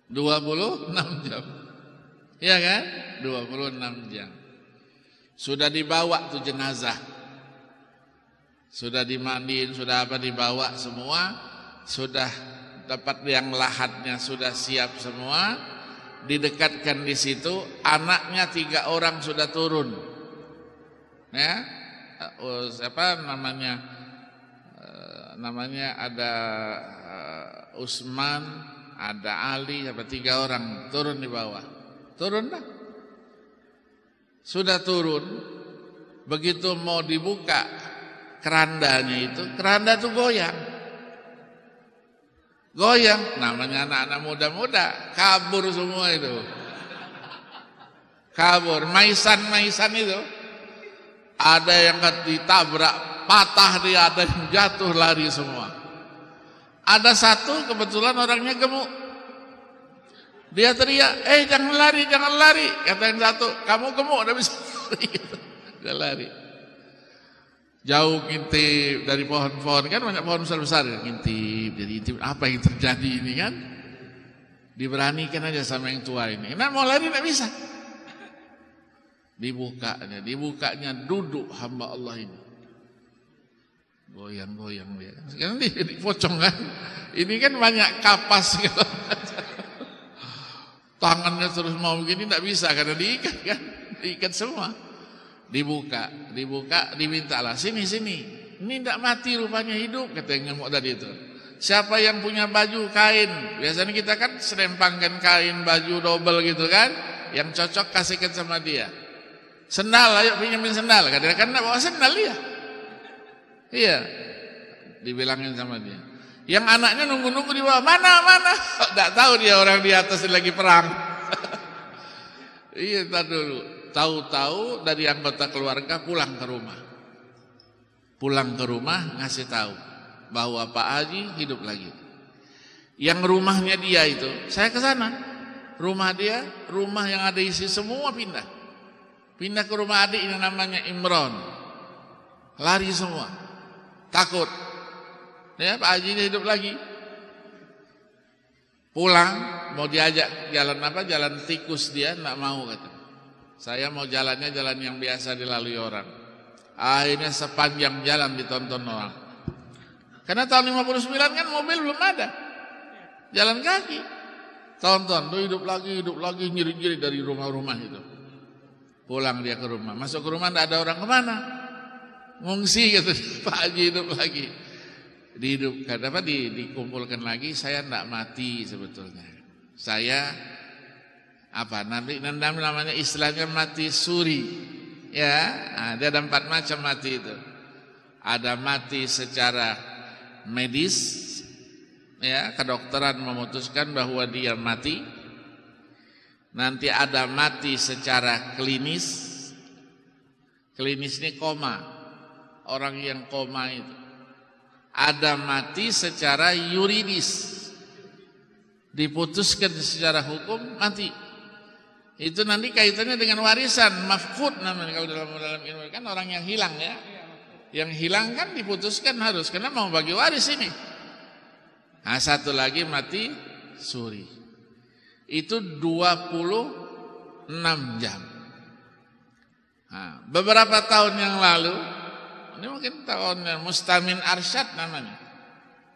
[SPEAKER 1] 26 jam. Iya kan? 26 jam. Sudah dibawa tuh jenazah. Sudah dimandiin, sudah dibawa semua. Sudah dapat yang lahatnya sudah siap semua. Didekatkan di situ, anaknya 3 orang sudah turun. Ya. Siapa namanya? Namanya ada Usman, ada Ali, 3 orang turun di bawah. Turun dah. Sudah turun. Begitu mau dibuka kerandanya itu, keranda tuh goyang. Goyang, namanya anak-anak muda-muda, kabur semua itu. Kabur, maisan itu. Ada yang ditabrak, patah dia, ada yang jatuh, lari semua. Ada satu kebetulan orangnya gemuk. Dia teriak, jangan lari, jangan lari. Kata yang satu, kamu gemuk, udah bisa lari. Dia lari. Jauh ngintip dari pohon-pohon, kan banyak pohon besar-besar. Ngintip, jadi ngintip, apa yang terjadi ini kan. Diberanikan aja sama yang tua ini. Nah mau lari tidak bisa. Dibukanya duduk hamba Allah ini. Goyang-goyang dia. Sekarang dipocong kan. Ini kan banyak kapas gitu. Tangannya terus mau begini tidak bisa karena diikat kan. Diikat semua. Dibuka, dimintalah sini. Ini tidak mati rupanya, hidup, kata yang ngemuk tadi itu. Siapa yang punya baju kain? Biasanya kita kan serempangkan kain, baju double gitu kan. Yang cocok kasihkan sama dia. Sendal, ayo pinjamin sendal. Kadang-kadang kan tidak bawa sendal dia. Iya, dibilangin sama dia. Yang anaknya nunggu-nunggu di bawah, mana? Tidak tahu dia orang di atas lagi perang. Iya, tak dulu. Tahu-tahu dari anggota keluarga pulang ke rumah. Pulang ke rumah ngasih tahu bahwa Pak Haji hidup lagi. Yang rumahnya dia itu, saya ke sana. Rumah dia, rumah yang ada isi semua pindah. Pindah ke rumah adik yang namanya Imron. Lari semua. Takut. Ya, Pak Haji ini hidup lagi. Pulang, mau diajak jalan jalan tikus dia, enggak mau kata. Saya mau jalannya jalan yang biasa dilalui orang. Akhirnya sepanjang jalan ditonton orang. Karena tahun 59 kan mobil belum ada. Jalan kaki. Tonton, tuh hidup lagi, nyirit-nyirit dari rumah-rumah itu. Pulang dia ke rumah. Masuk ke rumah tidak ada orang, kemana? Ngungsi gitu. Pak Haji hidup lagi. Dihidupkan, dikumpulkan lagi. Saya tidak mati sebetulnya. Saya nanti namanya istilahnya mati suri. Ya, dia ada 4 macam mati itu. Ada mati secara medis, ya, kedokteran memutuskan bahwa dia mati. Nanti ada mati secara klinis. Klinis ini koma. Orang yang koma itu. Ada mati secara yuridis. Diputuskan secara hukum, mati. Itu nanti kaitannya dengan warisan, mafqud namanya kalau dalam ilmu kan orang yang hilang ya. Yang hilang kan diputuskan harus, karena mau bagi waris ini. Nah, satu lagi mati suri. Itu 26 jam. Nah, beberapa tahun yang lalu, ini mungkin tahun Mustamin Arsyad namanya,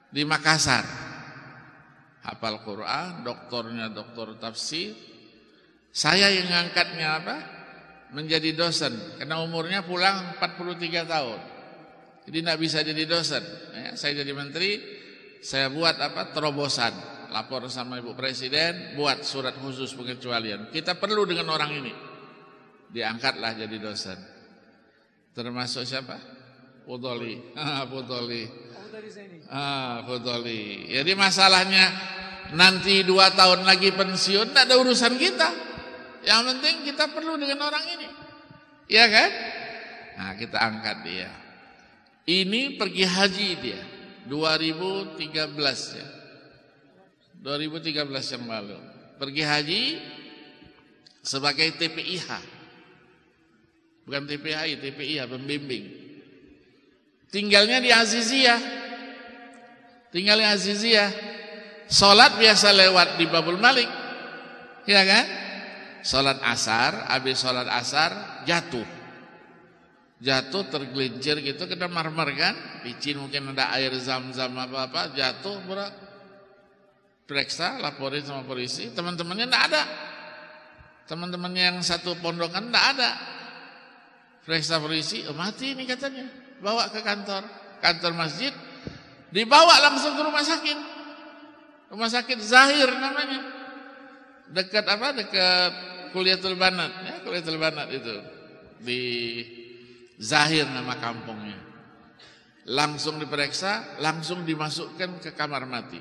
[SPEAKER 1] di Makassar. Hafal Quran, doktornya doktor tafsir. Saya yang ngangkatnya menjadi dosen, karena umurnya pulang 43 tahun. Jadi tidak bisa jadi dosen. Ya, saya jadi menteri, saya buat terobosan. Lapor sama Ibu Presiden, buat surat khusus pengecualian. Kita perlu dengan orang ini. Diangkatlah jadi dosen. Termasuk siapa? Fudoli. Fudoli. Fudoli. Jadi masalahnya nanti 2 tahun lagi pensiun, tidak ada urusan kita. Yang penting kita perlu dengan orang ini, ya kan? Nah, kita angkat dia. Ini pergi haji dia 2013 ya, 2013 yang lalu pergi haji sebagai TPIH, bukan TPHI, TPIH pembimbing. Tinggalnya di Aziziyah, tinggal di Aziziyah. Sholat biasa lewat di Babul Malik, ya kan? Sholat asar, habis sholat asar jatuh tergelincir gitu, kena marmer kan, licin, mungkin ada air zam-zam apa-apa, jatuh, berat, periksa, laporin sama polisi, teman-temannya enggak ada, teman-temannya yang satu pondokan enggak ada, periksa polisi, mati ini katanya, bawa ke kantor masjid, dibawa langsung ke rumah sakit Zahir namanya, dekat Kuliatul Banat, ya, Kuliatul Banat itu di Zahir nama kampungnya. Langsung diperiksa, langsung dimasukkan ke kamar mati.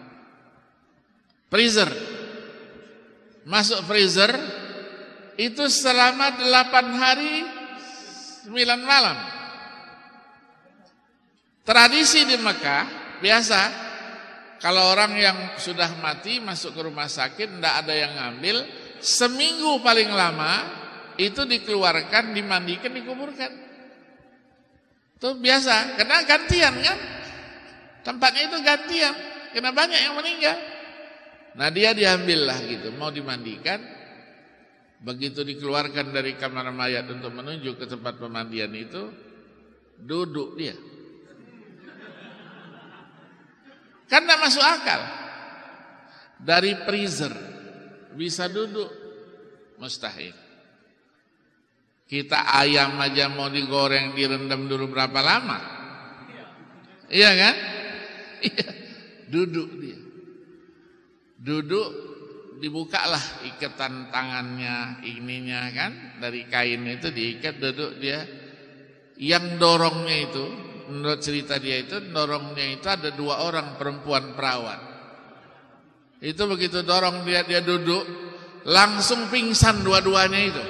[SPEAKER 1] Freezer. Masuk freezer itu selama 8 hari 9 malam. Tradisi di Mekah biasa, kalau orang yang sudah mati masuk ke rumah sakit tidak ada yang ngambil, seminggu paling lama itu dikeluarkan, dimandikan, dikuburkan. Itu biasa, karena gantian kan, tempatnya itu gantian, karena banyak yang meninggal. Nah dia diambil lah gitu, mau dimandikan. Begitu dikeluarkan dari kamar mayat untuk menuju ke tempat pemandian itu, duduk dia. Kan tidak masuk akal. Dari freezer bisa duduk, mustahil. Kita ayam aja mau digoreng, direndam dulu berapa lama? Iya kan? Iya. Duduk dia. Duduk, dibukalah ikatan tangannya, ininya kan, dari kain itu diikat, duduk dia. Yang dorongnya itu, menurut cerita dia itu, dorongnya itu ada 2 orang perempuan perawat. Itu begitu dorong dia duduk, langsung pingsan dua-duanya itu.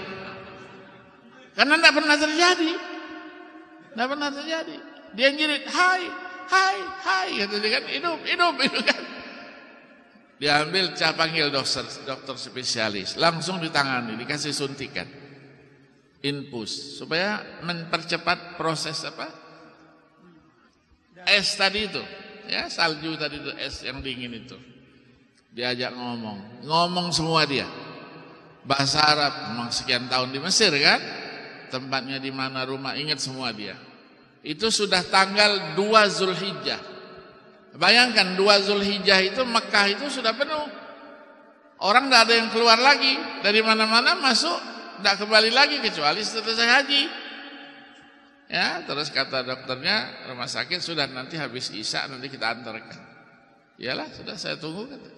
[SPEAKER 1] Karena tidak pernah terjadi. Tidak pernah terjadi. Dia ngirit, hai, gitu kan, hidup kan. Diambil, panggil dokter spesialis, langsung ditangani, dikasih suntikan, infus, supaya mempercepat proses apa? Es tadi itu, ya salju tadi itu, es yang dingin itu. Diajak ngomong semua dia. Bahasa Arab, memang sekian tahun di Mesir kan, tempatnya di mana, rumah, ingat semua dia. Itu sudah tanggal 2 Zulhijjah. Bayangkan 2 Zulhijjah itu Mekah itu sudah penuh. Orang tidak ada yang keluar lagi dari mana-mana, masuk, tidak kembali lagi kecuali selesai haji. Ya, terus kata dokternya, rumah sakit sudah, nanti habis Isya nanti kita antarkan. Iyalah, sudah saya tunggu kata.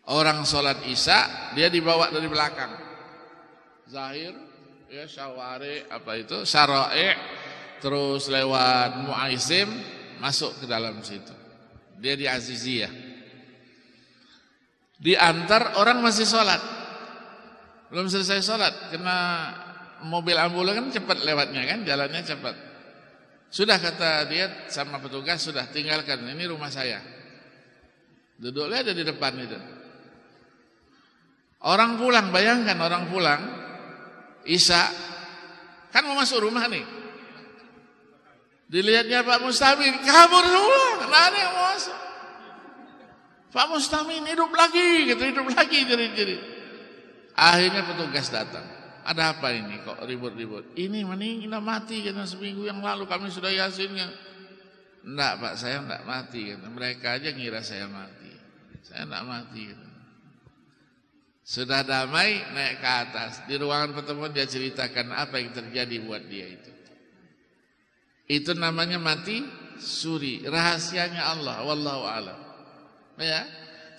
[SPEAKER 1] Orang sholat Isya, dia dibawa dari belakang. Zahir, ya Syawari, Syara'i, terus lewat Mu'aisim, masuk ke dalam situ. Dia di Aziziyah. Diantar, orang masih sholat, belum selesai sholat, kena mobil ambulan kan cepat lewatnya kan, jalannya cepat. Sudah kata dia sama petugas, sudah tinggalkan, ini rumah saya. Duduknya ada di depan itu. Orang pulang, bayangkan orang pulang Isya, kan mau masuk rumah nih. Dilihatnya Pak Mustamin, kabur semua, nggak ada yang mau masuk. Pak Mustamin hidup lagi, jerit-jerit. Akhirnya petugas datang. Ada apa ini kok ribut-ribut? Ini meninggal mati karena seminggu yang lalu kami sudah yasin kan. Enggak Pak, saya enggak mati kan. Mereka aja ngira saya mati. Saya enggak mati kan. Sudah damai, naik ke atas. Di ruangan pertemuan dia ceritakan apa yang terjadi buat dia itu. Itu namanya mati suri. Rahasianya Allah, wallahu a'lam. Ya.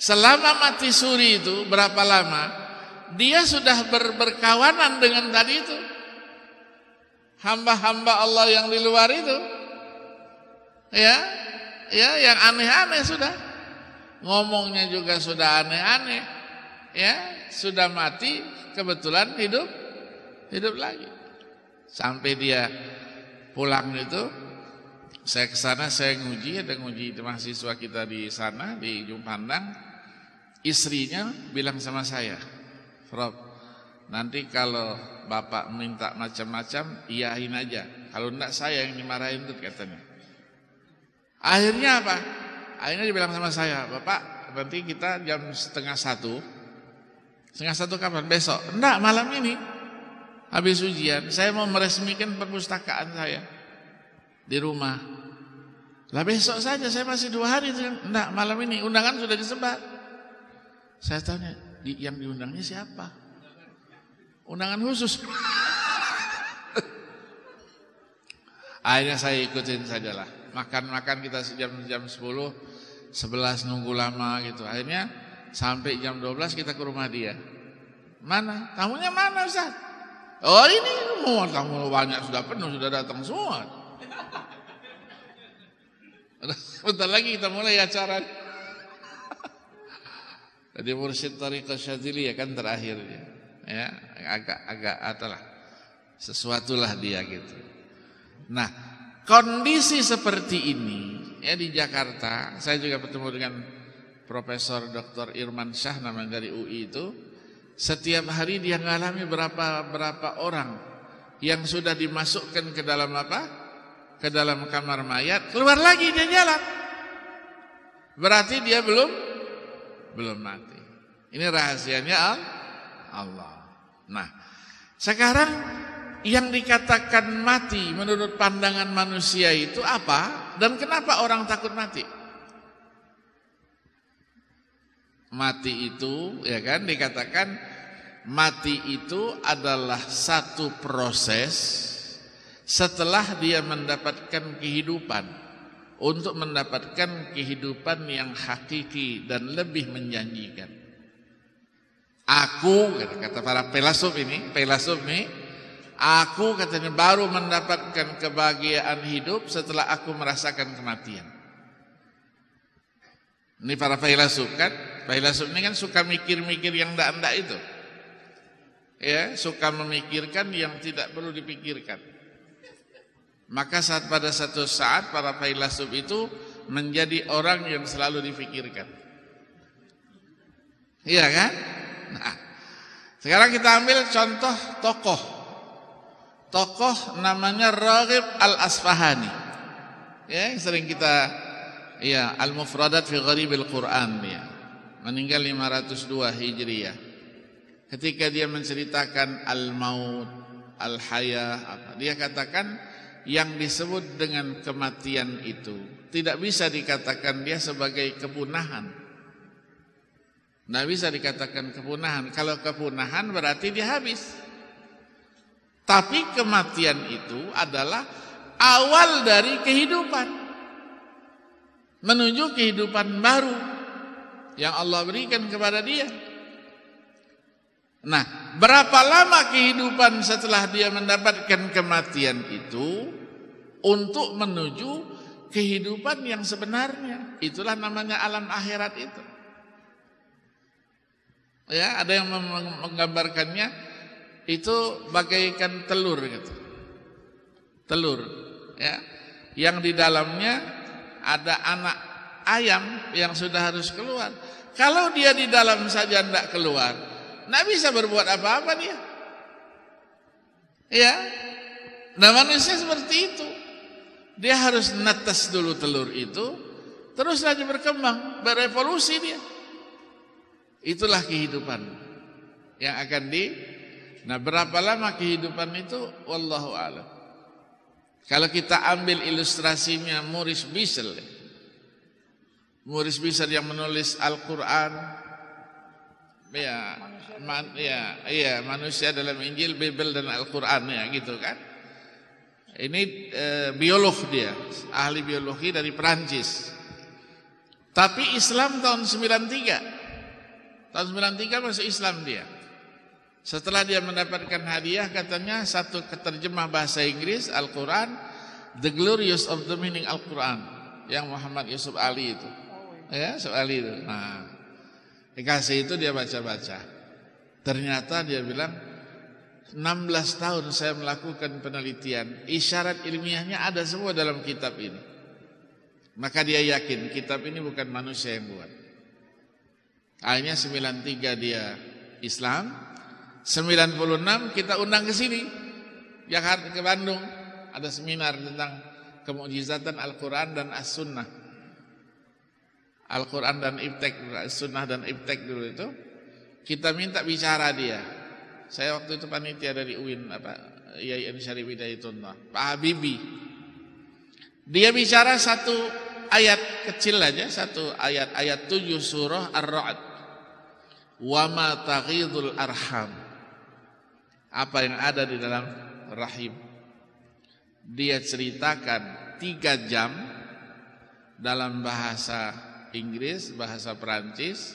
[SPEAKER 1] Selama mati suri itu berapa lama? Dia sudah berkawanan dengan tadi itu. Hamba-hamba Allah yang di luar itu. Ya, yang aneh-aneh sudah. ngomongnya juga sudah aneh-aneh, ya, sudah mati, kebetulan hidup lagi. Sampai dia pulang itu, saya ke sana, saya nguji, ada nguji mahasiswa kita di sana di Ujung Pandang. Istrinya bilang sama saya, Rob, nanti kalau bapak minta macam-macam, iyain aja. Kalau enggak saya yang dimarahin tuh, katanya. Akhirnya apa? Akhirnya dia bilang sama saya, Bapak, nanti kita jam 12:30. 12:30 kapan? Besok? Enggak, malam ini. Habis ujian, saya mau meresmikan perpustakaan saya di rumah. Lah besok saja, saya masih 2 hari. Enggak, malam ini. Undangan sudah disebar. Saya tanya, yang diundangnya siapa? Undangan khusus. Akhirnya saya ikutin sajalah. Makan-makan kita jam 10, 11 nunggu lama gitu. Akhirnya sampai jam 12 kita ke rumah dia. Mana? Tamunya mana, Ustaz? Oh ini, mau tamu banyak, sudah penuh, sudah datang semua. Bentar lagi kita mulai acara. Jadi mursyid Thariqah Syadziliyah kan terakhir dia. Ya, agak adalah sesuatulah dia gitu. Nah, kondisi seperti ini ya di Jakarta, saya juga bertemu dengan Profesor Dr. Irman Syah namanya dari UI itu. Setiap hari dia mengalami berapa orang yang sudah dimasukkan ke dalam apa? Ke dalam kamar mayat, keluar lagi dia jalan. Berarti dia belum mati. Ini rahasianya Allah. Nah, sekarang yang dikatakan mati menurut pandangan manusia itu apa? Dan kenapa orang takut mati? Mati itu, ya kan, dikatakan mati itu adalah satu proses setelah dia mendapatkan kehidupan. Untuk mendapatkan kehidupan yang hakiki dan lebih menjanjikan. Aku, kata para filsuf ini, aku katanya baru mendapatkan kebahagiaan hidup setelah aku merasakan kematian. Ini para filsuf kan, filsuf ini kan suka mikir-mikir yang ndak-ndak itu. Ya, suka memikirkan yang tidak perlu dipikirkan. Maka pada satu saat para filsuf itu menjadi orang yang selalu dipikirkan. Iya kan? Nah, sekarang kita ambil contoh tokoh namanya Raghib Al-Asfahani. Ya, yang sering kita Al-Mufradat fi Gharibil Quran dia. Meninggal 502 Hijriah. Ketika dia menceritakan al-maut, al-haya, dia katakan yang disebut dengan kematian itu tidak bisa dikatakan dia sebagai kepunahan. Tidak bisa dikatakan kepunahan. Kalau kepunahan berarti dia habis. Tapi kematian itu adalah awal dari kehidupan menuju kehidupan baru yang Allah berikan kepada dia. Nah, berapa lama kehidupan setelah dia mendapatkan kematian itu untuk menuju kehidupan yang sebenarnya? Itulah namanya alam akhirat itu. Ya, ada yang menggambarkannya itu bagaikan telur gitu. Telur, ya, yang di dalamnya ada anak ayam yang sudah harus keluar. Kalau dia di dalam saja tidak keluar, tidak bisa berbuat apa-apa dia. Ya, nah manusia seperti itu. Dia harus netes dulu telur itu, terus lagi berkembang, berevolusi dia. Itulah kehidupan yang akan Nah, berapa lama kehidupan itu? Wallahu a'lam. Kalau kita ambil ilustrasinya Maurice Bissell yang menulis Al-Quran, manusia dalam Injil, Bible dan Al-Quran, ya gitu kan. Ini biolog dia, ahli biologi dari Perancis. Tapi Islam tahun 93. Tahun 93 masuk Islam dia. Setelah dia mendapatkan hadiah, katanya satu keterjemah bahasa Inggris Al-Quran, The Glorious of the Meaning Al-Quran, yang Muhammad Yusuf Ali itu. Ya, soal itu. Nah, dikasih itu dia baca-baca. Ternyata dia bilang 16 tahun saya melakukan penelitian, isyarat ilmiahnya ada semua dalam kitab ini. Maka dia yakin kitab ini bukan manusia yang buat. Akhirnya 93 dia Islam, 96 kita undang ke sini, Jakarta, ke Bandung. Ada seminar tentang kemukjizatan Al-Quran dan As-Sunnah. Al-Quran dan Ibtek, As-Sunnah dan Ibtek dulu itu. Kita minta bicara dia. Saya waktu itu panitia dari UIN, IAIN Syarif Hidayatullah, Pak Habibie. Dia bicara satu ayat kecil aja, satu ayat 7 surah Ar-Ra'd. Wa ma taghidul arham. Apa yang ada di dalam rahim. Dia ceritakan 3 jam dalam bahasa Inggris, bahasa Perancis,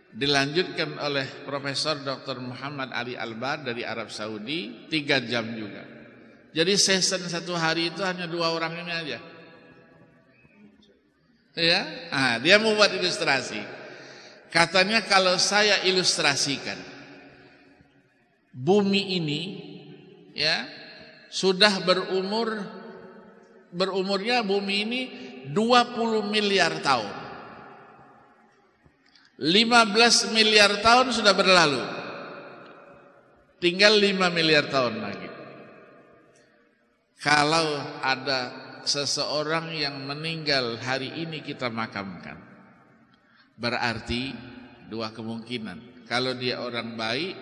[SPEAKER 1] dilanjutkan oleh Profesor Dr. Muhammad Ali Albar dari Arab Saudi, 3 jam juga. Jadi session satu hari itu hanya 2 orang ini aja. Ya, dia mau buat ilustrasi. Katanya kalau saya ilustrasikan bumi ini, ya, sudah berumurnya bumi ini 20 miliar tahun. 15 miliar tahun sudah berlalu. Tinggal 5 miliar tahun lagi. Kalau ada seseorang yang meninggal hari ini kita makamkan, berarti 2 kemungkinan. Kalau dia orang baik,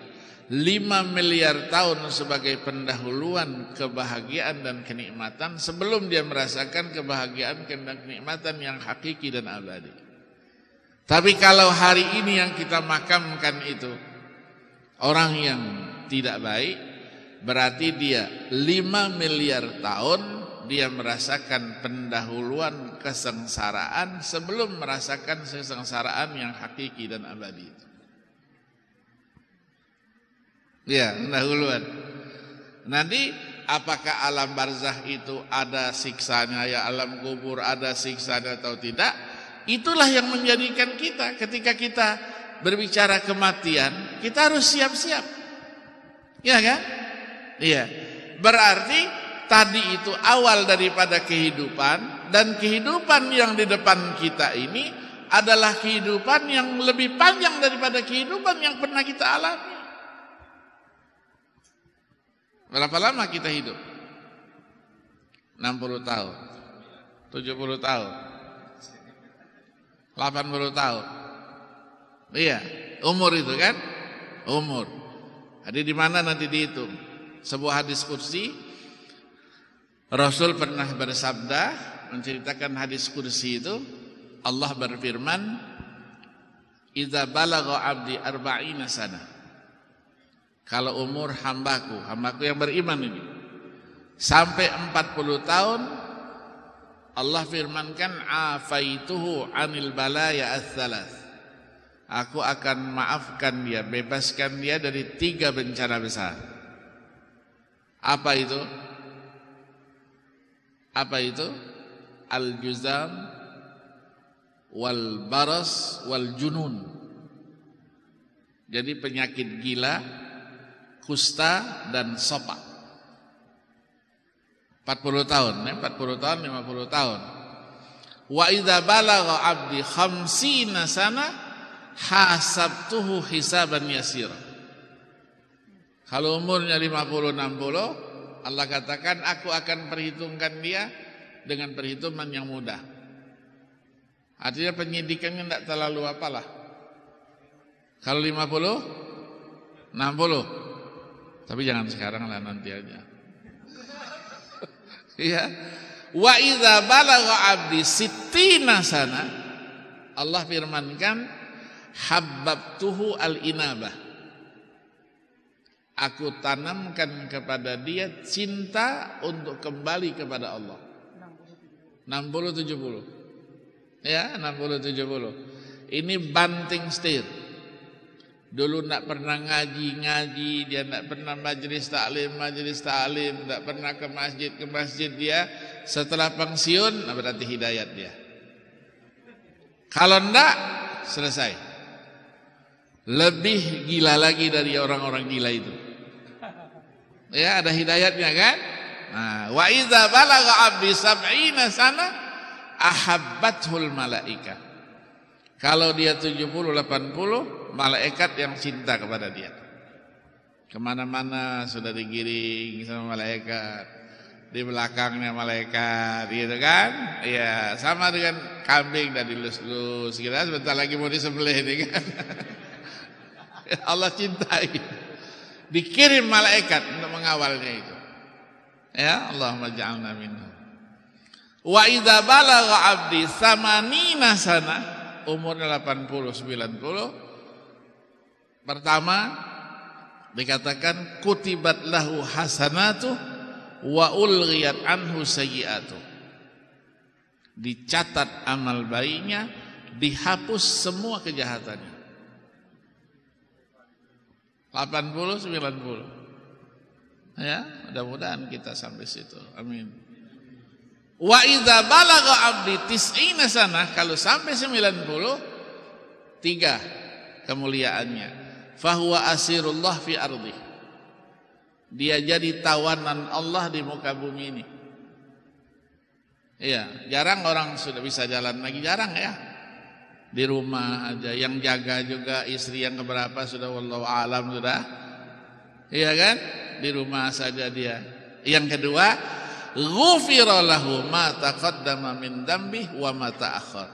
[SPEAKER 1] 5 miliar tahun sebagai pendahuluan kebahagiaan dan kenikmatan sebelum dia merasakan kebahagiaan dan kenikmatan yang hakiki dan abadi. Tapi kalau hari ini yang kita makamkan itu orang yang tidak baik, berarti dia 5 miliar tahun dia merasakan pendahuluan kesengsaraan sebelum merasakan kesengsaraan yang hakiki dan abadi. Ya, pendahuluan. Nanti apakah alam barzakh itu ada siksanya, ya alam kubur ada siksanya atau tidak? Itulah yang menjadikan kita ketika kita berbicara kematian, kita harus siap-siap. Ya kan? Iya. Berarti tadi itu awal daripada kehidupan, dan kehidupan yang di depan kita ini adalah kehidupan yang lebih panjang daripada kehidupan yang pernah kita alami. Berapa lama kita hidup? 60 tahun, 70 tahun, 80 tahun. Iya, umur itu kan? Umur. Jadi di mana nanti dihitung? Sebuah hadis kursi, Rasul pernah bersabda menceritakan hadis kursi itu, Allah berfirman, "Idza balagha 'abdi 40 sana." Kalau umur hambaku yang beriman ini sampai 40 tahun, Allah firmankan, afaituhu anil balaya ats-tsalats. Aku akan maafkan dia, bebaskan dia dari 3 bencana besar. Apa itu? Apa itu? Al-juzam wal baras wal junun. Jadi penyakit gila, kusta dan sopak. 40 tahun, 40 tahun, 50 tahun. Wa idza balagha 'abdi 50 sana hasabtuhu hisaban yasira. Kalau umurnya 50 60, Allah katakan aku akan perhitungkan dia dengan perhitungan yang mudah. Artinya penyidikannya tidak terlalu apalah. Kalau 50 60. Tapi jangan sekarang lah, nanti aja. Iya. Wa idza balagha 'abdi 60 sana, Allah firmankan, habbabtuhu al-inabah. Aku tanamkan kepada dia cinta untuk kembali kepada Allah. 60-70. Ya, 60-70. Ini banting setir. Dulu tidak pernah ngaji, dia tidak pernah majelis taklim, tidak pernah ke masjid dia. Setelah pensiun, berarti hidayat dia. Kalau enggak, selesai. Lebih gila lagi dari orang-orang gila itu. Ya, ada hidayatnya kan? Nah, wa idza balagha 'abdi 70 sana ahabbathul malaika. Kalau dia 70 80, malaikat yang cinta kepada dia. Kemana-mana sudah digiring sama malaikat. Di belakangnya malaikat, gitu kan? Iya, sama dengan kambing dan dilus-lus. Kira sebentar lagi mau disembelih nih kan? Allah cintai. Dikirim malaikat untuk mengawalnya itu. Ya, Allahumma ja'alna minhum. Wa idza balagha 'abdi 80 sana, umurnya 80 90, pertama dikatakan kutibat lahu hasanatu wa ulghiyat anhu sayyi'atu. Dicatat amal baiknya, dihapus semua kejahatannya. 80 90. Ya, mudah-mudahan kita sampai situ. Amin. Wa idza balagha 'abdi 90 sana, kalau sampai 90, 3 kemuliaannya. Fahuwa asirullah fi ardi. Dia jadi tawanan Allah di muka bumi ini. Iya, jarang orang sudah bisa jalan lagi, jarang ya. Di rumah aja, yang jaga juga istri yang keberapa sudah wallahu alam sudah. Iya kan? Di rumah saja dia. Yang kedua, ghufira lahu ma taqaddama min dambi wa ma ta'akhkhar.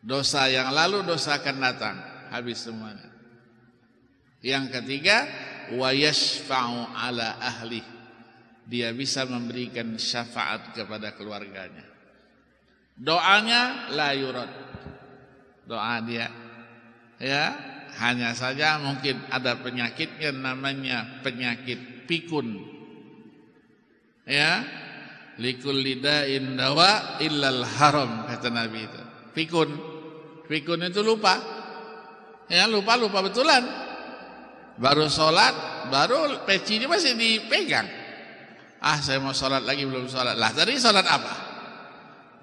[SPEAKER 1] Dosa yang lalu, dosa akan datang, habis semuanya. Yang ketiga, wa yashfa'u ala ahli. Dia bisa memberikan syafaat kepada keluarganya. Doanya la yurad. Doa dia, ya, hanya saja mungkin ada penyakitnya namanya penyakit pikun. Ya, likulli da'in dawa illal haram, kata Nabi itu. Pikun. Pikun itu lupa. Ya, lupa betulan. Baru sholat, baru pecinya masih dipegang. Ah, saya mau sholat lagi, belum sholat. Lah, tadi sholat apa?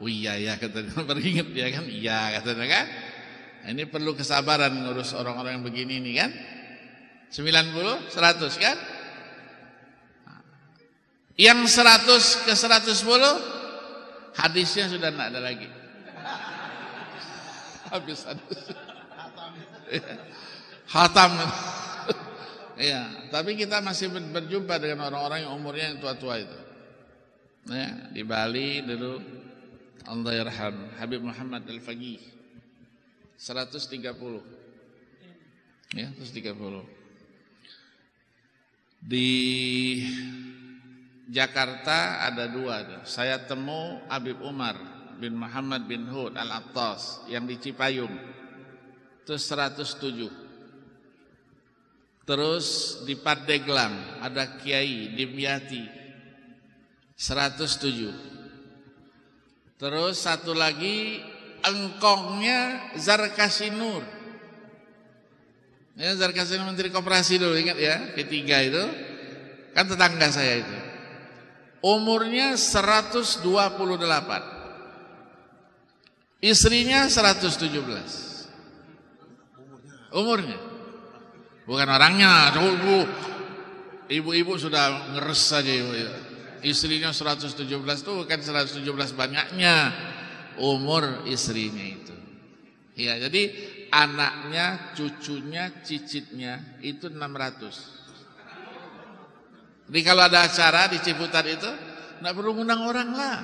[SPEAKER 1] Oh iya ya, katanya, beringat dia kan. Iya, katanya kan. Ini perlu kesabaran ngurus orang-orang yang begini nih kan. 90, 100 kan. Yang 100 ke 110, hadisnya sudah tidak ada lagi. Habis hadis. Hatam. Ya, tapi kita masih berjumpa dengan orang-orang yang umurnya yang tua-tua itu. Ya, di Bali dulu, Allah yarham, Habib Muhammad Al-Faqih 130. Ya, 130. Di Jakarta ada 2. Saya temu Habib Umar bin Muhammad bin Hud Al-Attas yang di Cipayung. Itu 107. Terus di Pandeglang ada Kiai Dimyati 107. Terus satu lagi engkongnya Zarkasinur. Ya, Zarkasinur Menteri Koperasi dulu, ingat ya, P3 itu. Kan tetangga saya itu. Umurnya 128. Istrinya 117. Umurnya. Bukan orangnya, ibu-ibu sudah ngeres saja ibu. Istrinya 117 tuh kan 117 banyaknya umur istrinya itu. Ya, jadi anaknya, cucunya, cicitnya itu 600. Jadi kalau ada acara di Ciputat itu enggak perlu ngundang orang lah.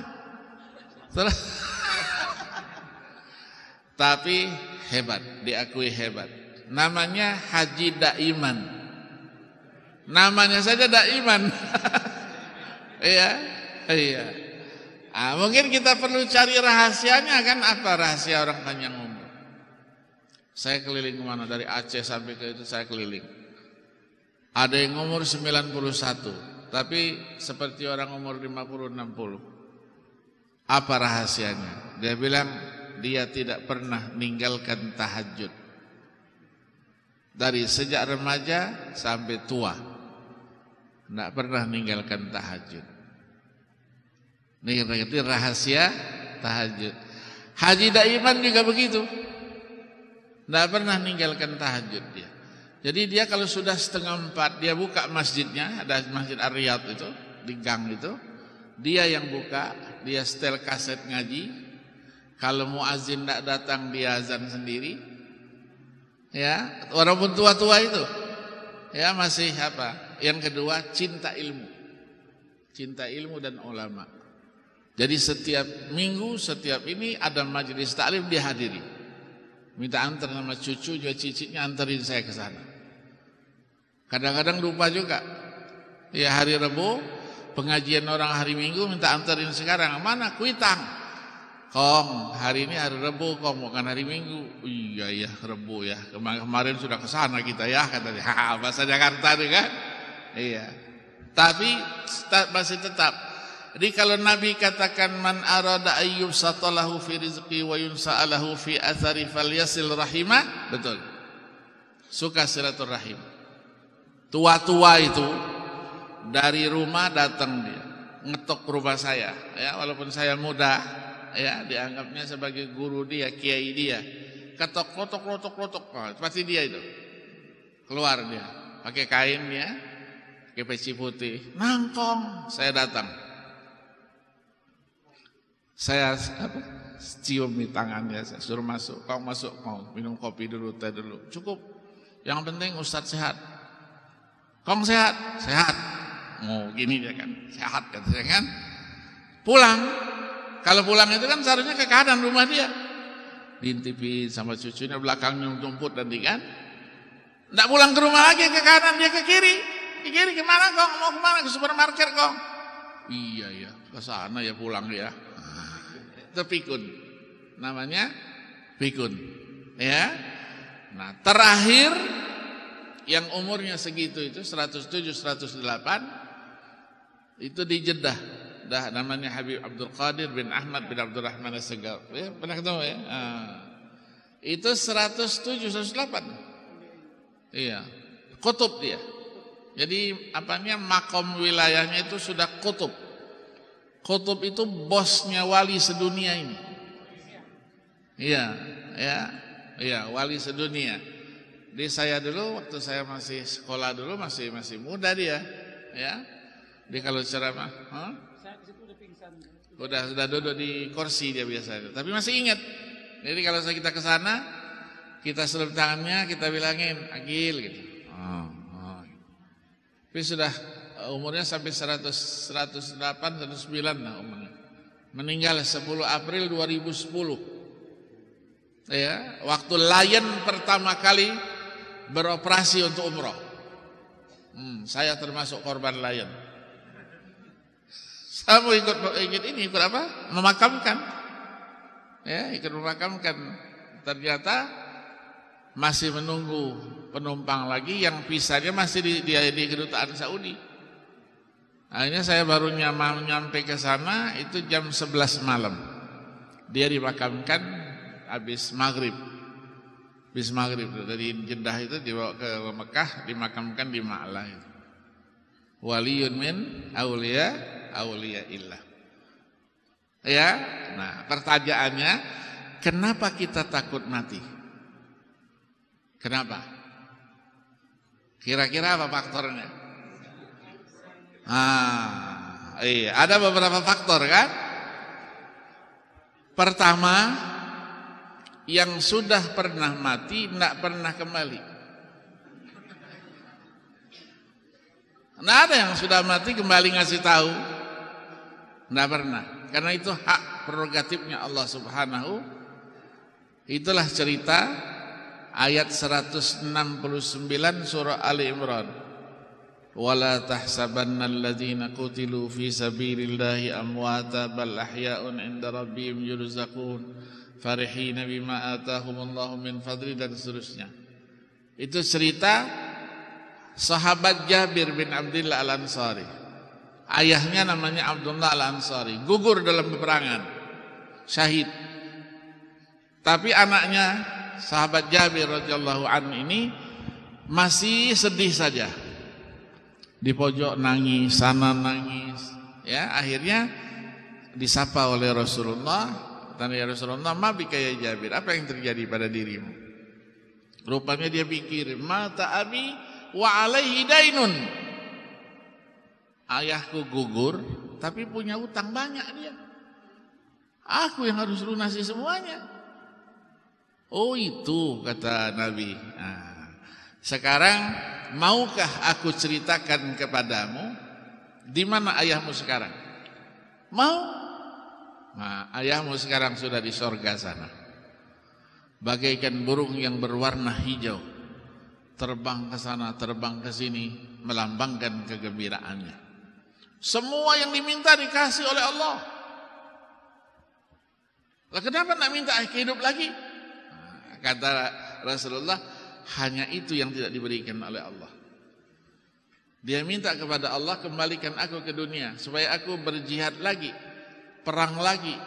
[SPEAKER 1] Tapi hebat, diakui hebat. Namanya Haji Daiman. Namanya saja Daiman. Iya, iya. Mungkin kita perlu cari rahasianya kan, apa rahasia orang panjang umur. Saya keliling kemana, dari Aceh sampai ke itu saya keliling. Ada yang umur 91, tapi seperti orang umur 50-60. Apa rahasianya? Dia bilang dia tidak pernah meninggalkan tahajud. Dari sejak remaja sampai tua, tidak pernah meninggalkan tahajud. Ini rahasia tahajud. Haji Daiman juga begitu. Tidak pernah meninggalkan tahajud dia. Jadi dia kalau sudah 3:30 dia buka masjidnya, ada Masjid Ar-Riyadh itu di gang itu. Dia yang buka, dia setel kaset ngaji. Kalau muazin tidak datang dia azan sendiri. Ya, walaupun tua-tua itu. Ya, masih apa? Yang kedua, cinta ilmu. Cinta ilmu dan ulama. Jadi setiap minggu, setiap ini ada majelis taklim dia hadiri. Minta antar sama cucu juga cicitnya anterin saya ke sana. Kadang-kadang lupa juga. Ya hari Rabu pengajian orang hari Minggu minta anterin sekarang. Mana kuitang? Kong, hari ini hari Rabu, Kong bukan hari Minggu. Iya ya, Rabu ya. Kemarin sudah ke sana kita ya katanya. Ha, bahasa Jakarta tuh kan? Iya. Tapi masih tetap. Jadi kalau Nabi katakan man arada ayyub satalahu fi rizqi wa yunsa'alahu fi athari falyasil rahimah, betul. Suka silaturahim. Tua-tua itu dari rumah datang dia, ngetok rumah saya, ya walaupun saya muda, ya dianggapnya sebagai guru dia, kiai dia. Ketok rotok, pasti dia itu. Keluar dia, pakai kain ya, pakai peci putih, nangkong, saya datang. Saya cium di tangannya, saya suruh masuk. Kau masuk, mau minum kopi dulu, teh dulu. Cukup. Yang penting Ustadz sehat. Kong sehat, sehat. Mau gini dia kan, sehat katanya kan. Pulang. Kalau pulang itu kan seharusnya ke kanan rumah dia. Diintipin sama cucunya belakangnya tumput dan kan. Nggak pulang ke rumah lagi ke kanan, dia ke kiri. Ke kiri kemana Kong? Mau kemana? Ke supermarket Kong? Iya ya, ke sana ya pulang ya. Itu pikun, namanya pikun, ya. Nah terakhir yang umurnya segitu itu 107, 108 itu di Jeddah, namanya Habib Abdul Qadir bin Ahmad bin Abdurrahman As-Segar, ya, pernah ketemu ya? Itu 107, 108, iya, kutub dia. Jadi apanya makom wilayahnya itu sudah kutub. Kutub itu bosnya wali sedunia ini. Iya, wali sedunia. Di saya dulu waktu saya masih sekolah dulu masih muda dia, ya. Dia kalau ceramah, sudah duduk di kursi dia biasanya. Tapi masih ingat. Jadi kalau kita ke sana, kita selip tangannya, kita bilangin Agil gitu. Tapi sudah umurnya sampai 108, 109 lah umurnya. Meninggal 10 April 2010. Ya, waktu Lion pertama kali beroperasi untuk umroh. Saya termasuk korban Lion. Saya mau ikut apa? Memakamkan. Ya, ikut memakamkan. Ternyata masih menunggu penumpang lagi yang visanya masih di kedutaan Saudi. Akhirnya saya baru nyampe ke sana itu jam 11 malam. Dia dimakamkan habis maghrib. Habis maghrib dari Jeddah itu dibawa ke Mekah, dimakamkan di Ma'lah. Waliyun min auliya illah. Ya, nah pertanyaannya, kenapa kita takut mati? Kenapa? Kira-kira apa faktornya? Iya, ada beberapa faktor kan? Pertama, yang sudah pernah mati tidak pernah kembali. Tidak ada yang sudah mati kembali ngasih tahu. Tidak pernah. Karena itu hak prerogatifnya Allah Subhanahu. Itulah cerita ayat 169 surah Ali Imran. Wala tahsabanna alladhina qutilu fi sabilillahi amwata bal ahya'un 'inda rabbihim yurzaqun farihina bima atahumullahu min fadli dan seterusnya. Itu cerita sahabat Jabir bin Abdullah Al-Ansari. Ayahnya namanya Abdullah Al-Ansari, gugur dalam peperangan, syahid. Tapi anaknya sahabat Jabir radhiyallahu anhu ini masih sedih saja. Di pojok nangis, sana nangis. Ya, akhirnya disapa oleh Rasulullah, Tanya ya Rasulullah, ma bika ya Jabir, apa yang terjadi pada dirimu? Rupanya dia pikir, mata abi wa alaihi dainun. Ayahku gugur, tapi punya utang banyak dia. Aku yang harus lunasi semuanya. Oh itu, kata Nabi. Nah, sekarang maukah aku ceritakan kepadamu di mana ayahmu sekarang? Mau? Nah, ayahmu sekarang sudah di sorga sana. Bagaikan burung yang berwarna hijau, terbang ke sana, terbang ke sini, melambangkan kegembiraannya. Semua yang diminta dikasih oleh Allah. Lah kenapa nak minta hidup lagi? Nah, kata Rasulullah, hanya itu yang tidak diberikan oleh Allah. Dia minta kepada Allah, kembalikan aku ke dunia supaya aku berjihad lagi, perang lagi.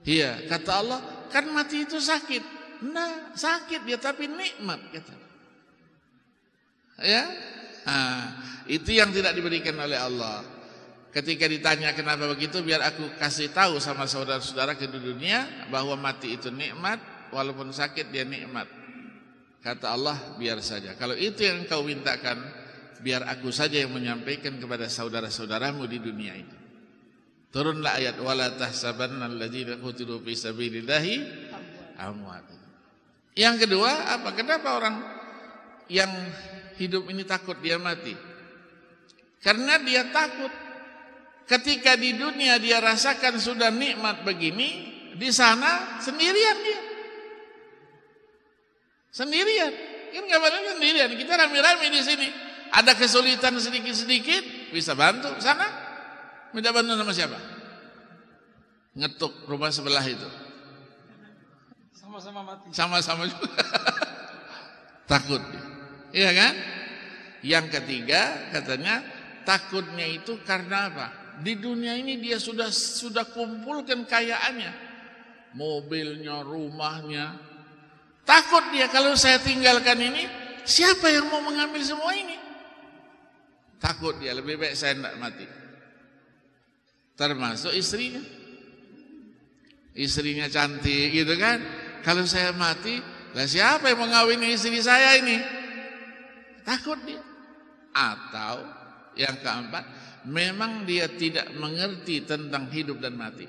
[SPEAKER 1] Iya, kata Allah, kan mati itu sakit. Nah, sakit dia tapi nikmat, kata. Ya, nah, itu yang tidak diberikan oleh Allah. Ketika ditanya kenapa begitu, biar aku kasih tahu sama saudara-saudara ke dunia bahwa mati itu nikmat, walaupun sakit dia nikmat. Kata Allah, biar saja. Kalau itu yang kau mintakan, biar aku saja yang menyampaikan kepada saudara-saudaramu di dunia ini. Turunlah ayat wala tahsabanna alladziina qutilu fi sabilillahi amwat. Yang kedua, apa? Kenapa orang yang hidup ini takut dia mati? Karena dia takut ketika di dunia dia rasakan sudah nikmat begini, di sana sendirian dia. Sendirian. Kan enggak boleh sendirian. Kita rame-rame di sini. Ada kesulitan sedikit-sedikit, bisa bantu sana. Minta bantu sama siapa? Ngetuk rumah sebelah itu.
[SPEAKER 2] Sama-sama mati.
[SPEAKER 1] Sama-sama juga. Takut. Iya kan? Yang ketiga katanya takutnya itu karena apa? Di dunia ini dia sudah kumpulkan kayaannya, mobilnya, rumahnya. Takut dia kalau saya tinggalkan ini, siapa yang mau mengambil semua ini? Takut dia, lebih baik saya tidak mati. Termasuk istrinya. Istrinya cantik gitu kan. Kalau saya mati, lah siapa yang mengawini istri saya ini? Takut dia. Atau yang keempat, memang dia tidak mengerti tentang hidup dan mati.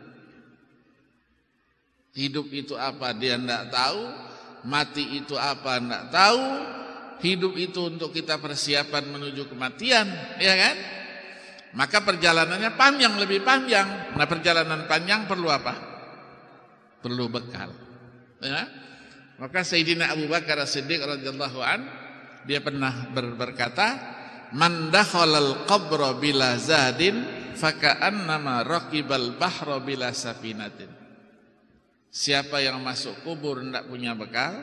[SPEAKER 1] Hidup itu apa dia tidak tahu, mati itu apa tidak tahu. Hidup itu untuk kita persiapan menuju kematian, ya kan? Maka perjalanannya panjang, lebih panjang. Nah, perjalanan panjang perlu apa? Perlu bekal. Ya? Maka Sayyidina Abu Bakar As-Siddiq radhiyallahu an, dia pernah berkata, "Man dakhalal qabra bila zadin faka'annama raqibal bahra bila safinatin." Siapa yang masuk kubur tidak punya bekal,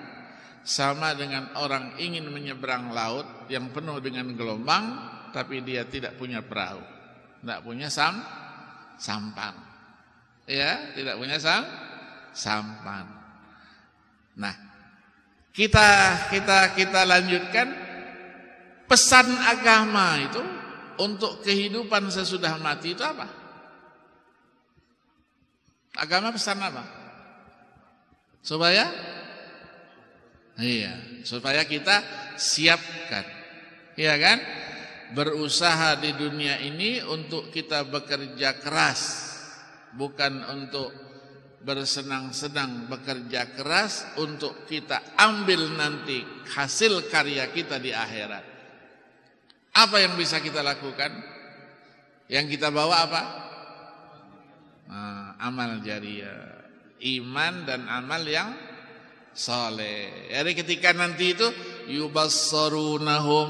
[SPEAKER 1] sama dengan orang ingin menyeberang laut yang penuh dengan gelombang, tapi dia tidak punya perahu, tidak punya sampan. Ya, tidak punya sampan. Nah, kita lanjutkan pesan agama itu untuk kehidupan sesudah mati itu apa? Agama pesan apa? Supaya kita siapkan, ya kan? Berusaha di dunia ini untuk kita bekerja keras, bukan untuk bersenang-senang, bekerja keras untuk kita ambil nanti hasil karya kita di akhirat. Apa yang bisa kita lakukan? Yang kita bawa apa? Amal jariyah, iman dan amal yang saleh. Jadi ketika nanti itu yubassarunahum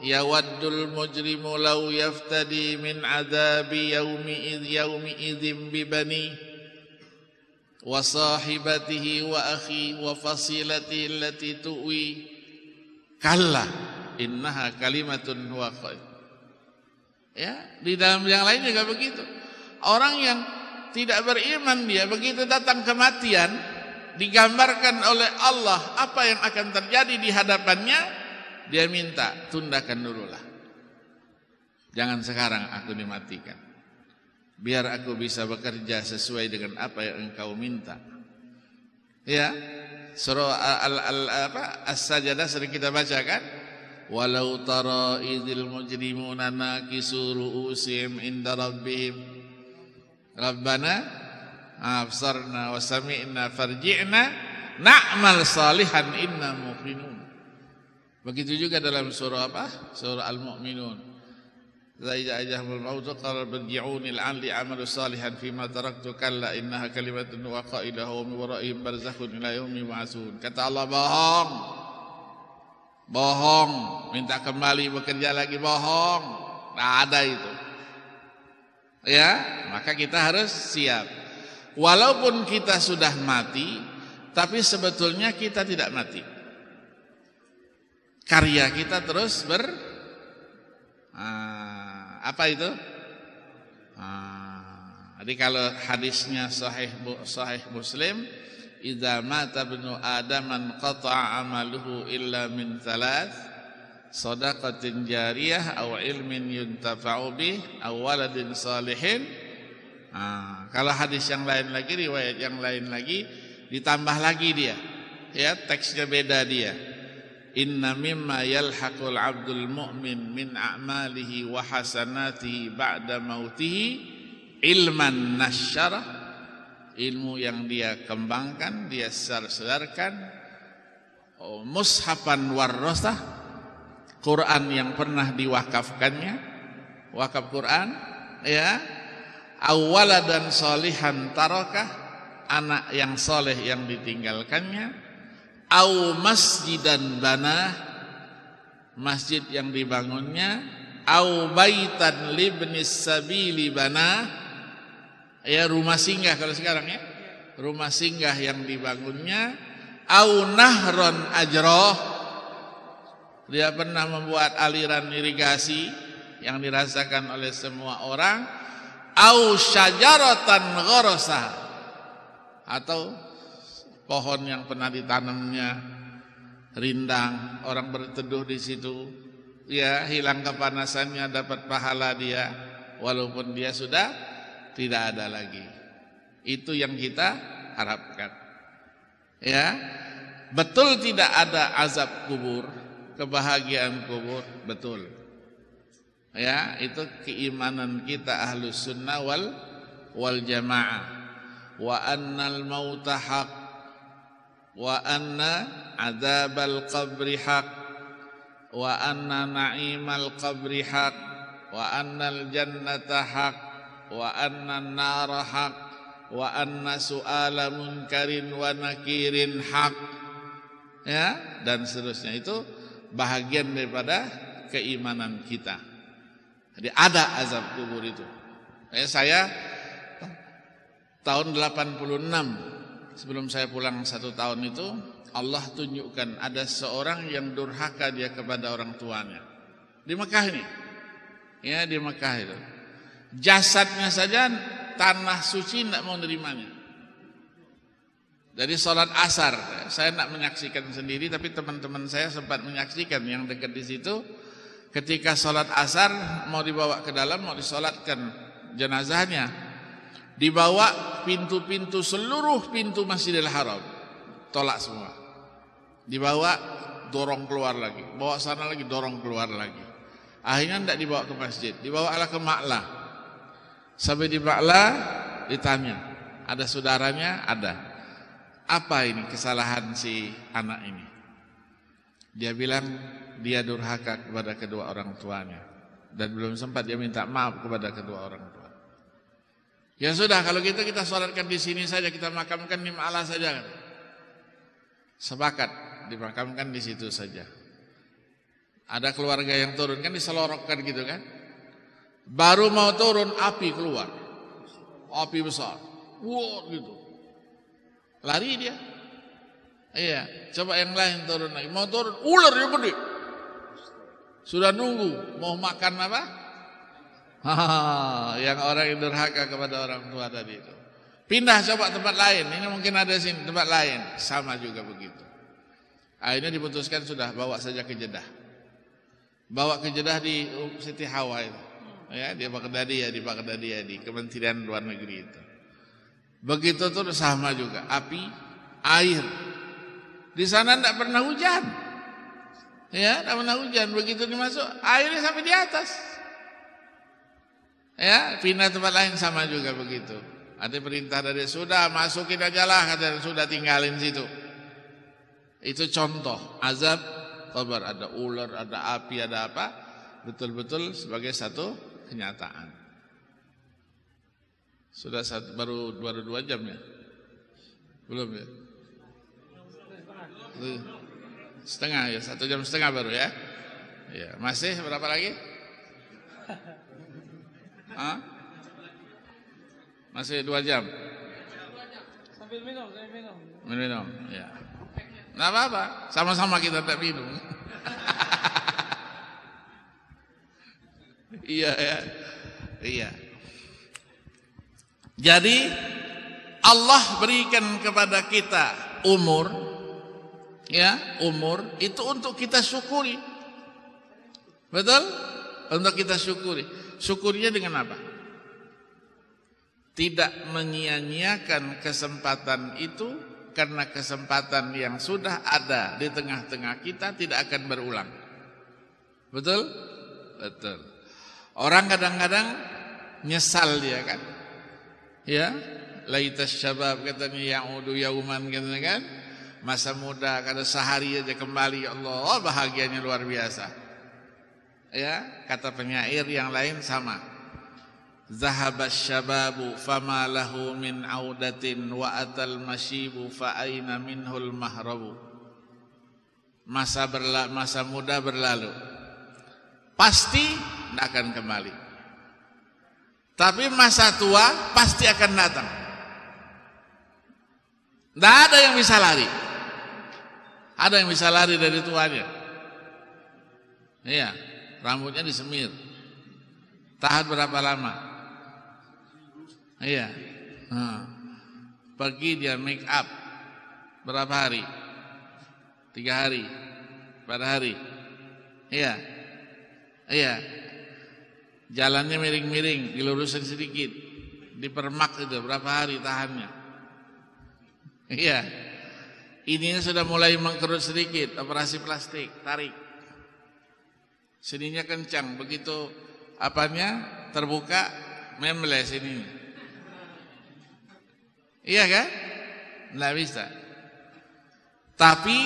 [SPEAKER 1] yawaddul mujrimu law yaftadi min adzabi yaumi idzim bibani wa sahibatihi wa akhi wa fasilati allati tuwi kalla innaha kalimatun huwa qail. Ya, di dalam yang lain juga begitu. Orang yang tidak beriman dia begitu datang kematian, digambarkan oleh Allah apa yang akan terjadi di hadapannya, dia minta tundakan dululah. Jangan sekarang aku dimatikan. biar aku bisa bekerja sesuai dengan apa yang engkau minta. Ya, surah As-Sajdah sering kita baca kan? Walau tara idzil mujrimuna nakisu ru'usihim inda rabbihim Rabbana absarna wa sami'na farji'na na'mal salihan inna muqinun. Begitu juga dalam surah apa? Surah Al-Mu'minun. Zaiza ajahul mautu qala barji'uni la'alli a'malu salihan fima taraktu kalla innaha kalimatun wa qailuha min wara'ihim barzakhun ila yaumi yub'atsun. Kata Allah, bohong, minta kembali bekerja lagi, bohong. Nggak ada itu. Ya, maka kita harus siap. Walaupun kita sudah mati, tapi sebetulnya kita tidak mati. Karya kita terus apa itu? Jadi kalau hadisnya sahih Muslim, idza mata ibnu adam qata'a amaluhu illa min thalath, shadaqatin jariyah aw ilmin yuntafa'u bih aw waladin salihin. Kalau hadis yang lain lagi, riwayat yang lain lagi ditambah lagi dia. Ya, teksnya beda dia. Inna mimma yalhaqul abdul mu'min min a'malihi wa hasanatihi ba'da mautihi ilman nasyarah, ilmu yang dia kembangkan, dia sedarkan, mushafan warrasah, Quran yang pernah diwakafkannya, wakaf Quran, ya, awwaladan solihan tarakah, anak yang soleh yang ditinggalkannya, au masjidan bana, masjid yang dibangunnya, au baitan libnis sabili bana, ya rumah singgah kalau sekarang ya, rumah singgah yang dibangunnya, au nahron ajroh, dia pernah membuat aliran irigasi yang dirasakan oleh semua orang, au syajaratan gharasa, atau pohon yang pernah ditanamnya rindang, orang berteduh di situ, ya hilang kepanasannya, dapat pahala dia walaupun dia sudah tidak ada lagi. Itu yang kita harapkan. Ya, betul tidak ada azab kubur, kebahagiaan kubur, betul. Ya, itu keimanan kita Ahlus Sunnah wal Jamaah. Wa annal mauta haq wa anna adzabal qabri haq wa anna na'imal qabri haq wa annal jannata haq wa anna an-nara haq wa anna su'ala munkarin wa nakirin haq, ya, dan seterusnya. Itu bahagian daripada keimanan kita. Jadi ada azab kubur itu. Saya tahun 86 sebelum saya pulang 1 tahun itu, Allah tunjukkan ada seorang yang durhaka dia kepada orang tuanya di Mekah ini. Ya, di Mekah itu. Jasadnya saja tanah suci tidak mau nerimanya. Dari sholat asar, saya tidak menyaksikan sendiri, tapi teman-teman saya sempat menyaksikan yang dekat di situ. Ketika sholat asar mau dibawa ke dalam, mau disolatkan jenazahnya, dibawa pintu-pintu, seluruh pintu Masjidil Haram tolak semua, dibawa dorong keluar lagi, bawa sana lagi dorong keluar lagi. Akhirnya tidak dibawa ke masjid, dibawalah ke Ma'la. Sampai di Ma'la ditanya, ada saudaranya, ada. Apa ini kesalahan si anak ini? Dia bilang dia durhaka kepada kedua orang tuanya dan belum sempat dia minta maaf kepada kedua orang tua. Ya sudah, kalau gitu kita sholatkan di sini saja, kita makamkan di Ma'la saja. Sepakat dimakamkan di situ saja. Ada keluarga yang turun, kan diselorokkan gitu kan. Baru mau turun, api keluar, api besar, wow gitu, lari dia. Iya, coba yang lain turun lagi, mau turun, ular yang gede. Sudah nunggu, mau makan apa? Yang orang yang durhaka kepada orang tua tadi itu. Pindah coba tempat lain, ini mungkin ada sini tempat lain, sama juga begitu. Akhirnya diputuskan sudah, bawa saja ke Jeddah. Bawa ke Jeddah di Siti Hawa itu. Ya, di Baghdadi di Kementerian Luar Negeri itu. Begitu tuh sama juga, api, air. Di sana tidak pernah hujan. Ya, tidak pernah hujan. Begitu dimasuk, airnya sampai di atas. Ya, pindah tempat lain sama juga begitu. Ada perintah dari sudah masukin aja lah, kata sudah tinggalin situ. Itu contoh azab kabar, ada ular, ada api, ada apa, betul-betul sebagai satu kenyataan. Sudah baru 2 jam ya? Belum ya? Setengah ya, 1 jam setengah baru ya? Ya, masih berapa lagi? Hah? Masih 2 jam? Sambil minum. Minum, ya. Nggak apa-apa, sama-sama kita tak minum. Iya ya, iya. Jadi Allah berikan kepada kita umur, ya, umur itu untuk kita syukuri, betul? Untuk kita syukuri. Syukurinya dengan apa? Tidak menyia-nyiakan kesempatan itu. Karena kesempatan yang sudah ada di tengah-tengah kita tidak akan berulang. Betul? Betul. Orang kadang-kadang nyesal dia kan. Ya, laitas syabab katanya ya'udu yauman katanya kan. Masa muda kada sehari aja kembali, ya Allah, bahagianya luar biasa. Ya, kata penyair yang lain sama. Zahabas syababu fama lahu min audatin wa atal masyibu fa aina minhul mahrabu. Masa muda berlalu, pasti tidak akan kembali. Tapi masa tua pasti akan datang. Tidak ada yang bisa lari. Ada yang bisa lari dari tuanya. Iya, rambutnya disemir. Tahan berapa lama? Iya. Pergi dia make up berapa hari? 3 hari, 4 hari. Iya. Iya. Jalannya miring-miring, dilurusin sedikit, dipermak itu berapa hari tahannya? Iya. Ininya sudah mulai mengkerut sedikit, operasi plastik, tarik. Sininya kencang, begitu apanya terbuka, memles ini. Iya kan? Nggak bisa. Tapi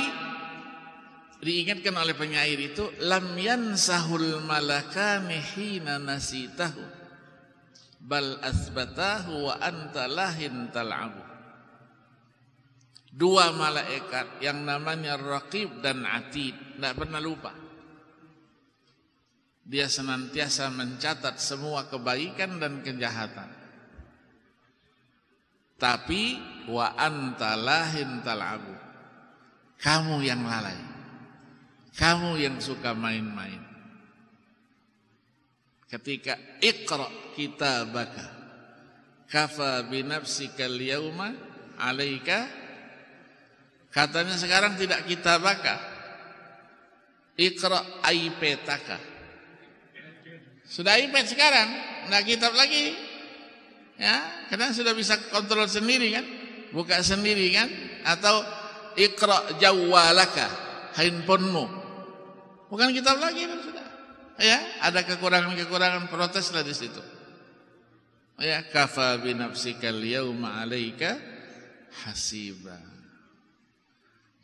[SPEAKER 1] diingatkan oleh penyair itu, lam yansahul malakani hina nasitahu bal asbatahu wa anta lahin tal'abu. 2 malaikat yang namanya Raqib dan Atid tidak pernah lupa. Dia senantiasa mencatat semua kebaikan dan kejahatan. Tapi wa anta lahin tal'abu. Kamu yang lalai. Kamu yang suka main-main. Ketika iqra kitabaka kafa binafsika al-yawma 'alaika, katanya sekarang tidak kitabaka, iqra iPetaka. Sudah iPad sekarang, enggak kitab lagi. Ya, karena sudah bisa kontrol sendiri kan, buka sendiri kan, atau iqra jawwalaka, handphonemu, bukan kitab lagi kan sudah. Ya, ada kekurangan-kekurangan, proteslah di situ. Ya, kafa bi nafsikal yauma 'alaika hasiba.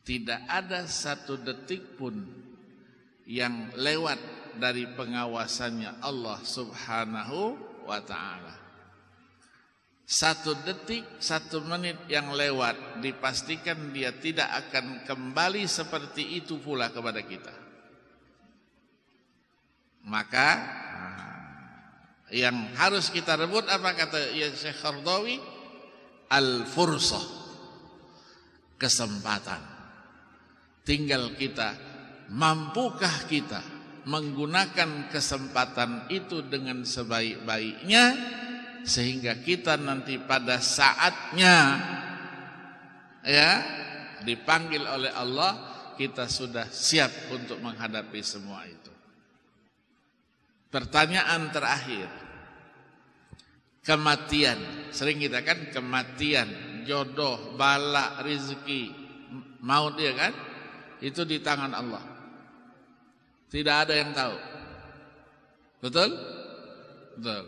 [SPEAKER 1] Tidak ada 1 detik pun yang lewat dari pengawasannya Allah Subhanahu wa ta'ala. 1 detik, 1 menit yang lewat dipastikan dia tidak akan kembali seperti itu pula kepada kita. Maka yang harus kita rebut apa kata Syekh Qardawi? Al-fursah, kesempatan. Tinggal kita, mampukah kita menggunakan kesempatan itu dengan sebaik-baiknya, sehingga kita nanti pada saatnya ya dipanggil oleh Allah, kita sudah siap untuk menghadapi semua itu. Pertanyaan terakhir. Kematian. Sering kita kan kematian, jodoh, bala, rezeki, maut ya kan? Itu di tangan Allah. Tidak ada yang tahu. Betul? Betul.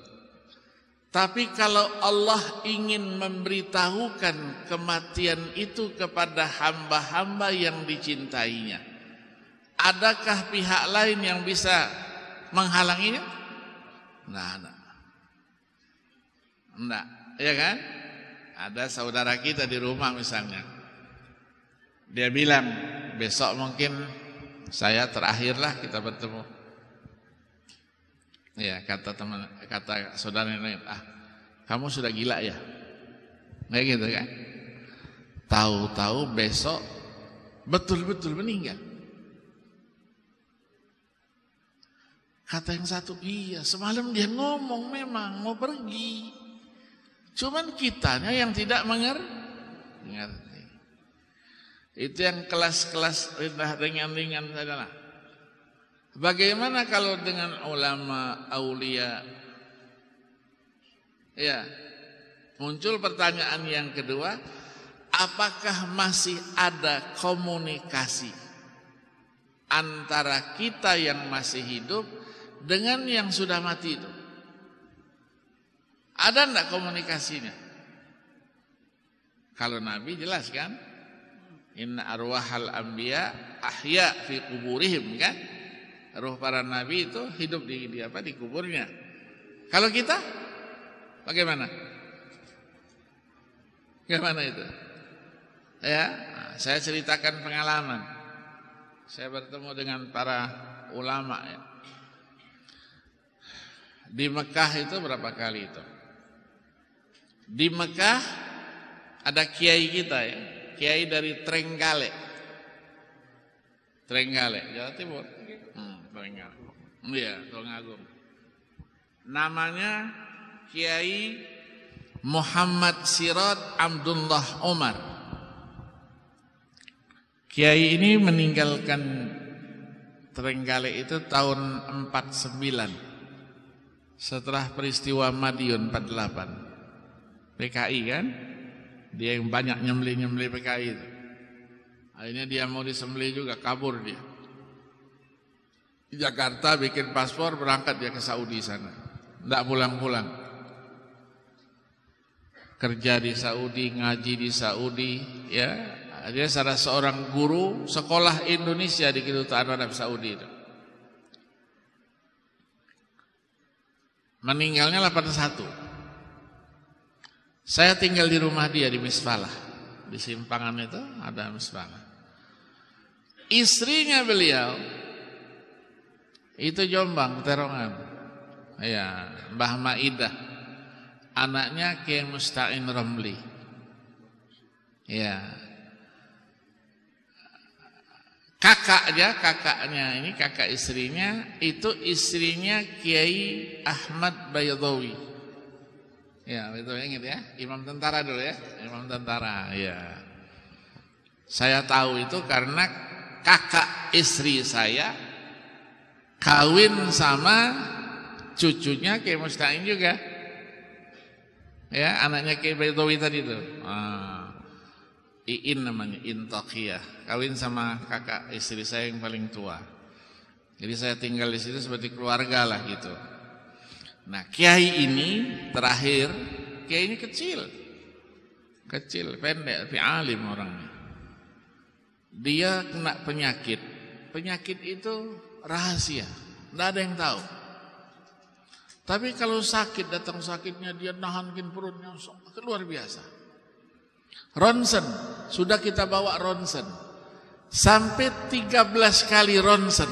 [SPEAKER 1] Tapi kalau Allah ingin memberitahukan kematian itu kepada hamba-hamba yang dicintainya, adakah pihak lain yang bisa menghalanginya? Enggak, ya kan? Ada saudara kita di rumah misalnya, dia bilang besok mungkin saya terakhirlah kita bertemu. Ya, kata saudara yang lain, kamu sudah gila ya? Kayak gitu kan? Tahu-tahu besok betul-betul meninggal. Kata yang satu, iya semalam dia ngomong memang mau pergi. Cuman kitanya yang tidak mengerti. Itu yang kelas-kelas ringan-ringan adalah. Bagaimana kalau dengan ulama, aulia? Ya, muncul pertanyaan yang kedua, apakah masih ada komunikasi antara kita yang masih hidup dengan yang sudah mati itu? Ada enggak komunikasinya? Kalau Nabi jelas kan? Inna arwahal anbiya ahya fi kuburihim kan? Ruh para nabi itu hidup di kuburnya. Kalau kita bagaimana? Bagaimana itu? Ya, saya ceritakan pengalaman. Saya bertemu dengan para ulama ya. Di Mekah itu berapa kali itu? Di Mekah ada kiai kita ya, kiai dari Trenggalek, Jawa Timur. Trenggalek. Iya, Tulungagung. Namanya Kiai Muhammad Sirot Abdullah Omar. Kiai ini meninggalkan Trenggalek itu tahun 49. Setelah peristiwa Madiun 48. PKI kan? Dia yang banyak nyembelih PKI itu. Akhirnya dia mau disembelih juga, kabur dia. Di Jakarta bikin paspor, berangkat dia ke Saudi sana. Tidak pulang-pulang. Kerja di Saudi, ngaji di Saudi, ya. Dia salah seorang guru sekolah Indonesia di Kedutaan Arab Saudi itu. Meninggalnya 81. Saya tinggal di rumah dia di Misfalah. Di Simpangan itu ada Misfalah. Istrinya beliau itu Jombang, Terongan. Ya, Mbah Maidah. Anaknya Kiai Musta'in Ramli. Ya. Kakaknya ini kakak istrinya itu istrinya Kiai Ahmad Baydawi. Ya, itu ingat ya, imam tentara dulu ya, imam tentara. Ya. Saya tahu itu karena kakak istri saya kawin sama cucunya Kiai Musta'in juga. Ya, anaknya Kiai Baydawi tadi itu. Iin namanya, Intaqiyah. Kawin sama kakak istri saya yang paling tua. Jadi saya tinggal di situ seperti keluarga lah gitu. Nah, kiai ini terakhir, kiai ini kecil, pendek, tapi alim orangnya. Dia kena penyakit itu rahasia, tidak ada yang tahu. Tapi kalau sakit, datang sakitnya dia nahankin perutnya, luar biasa. Ronsen, sudah kita bawa ronsen, sampai 13 kali ronsen,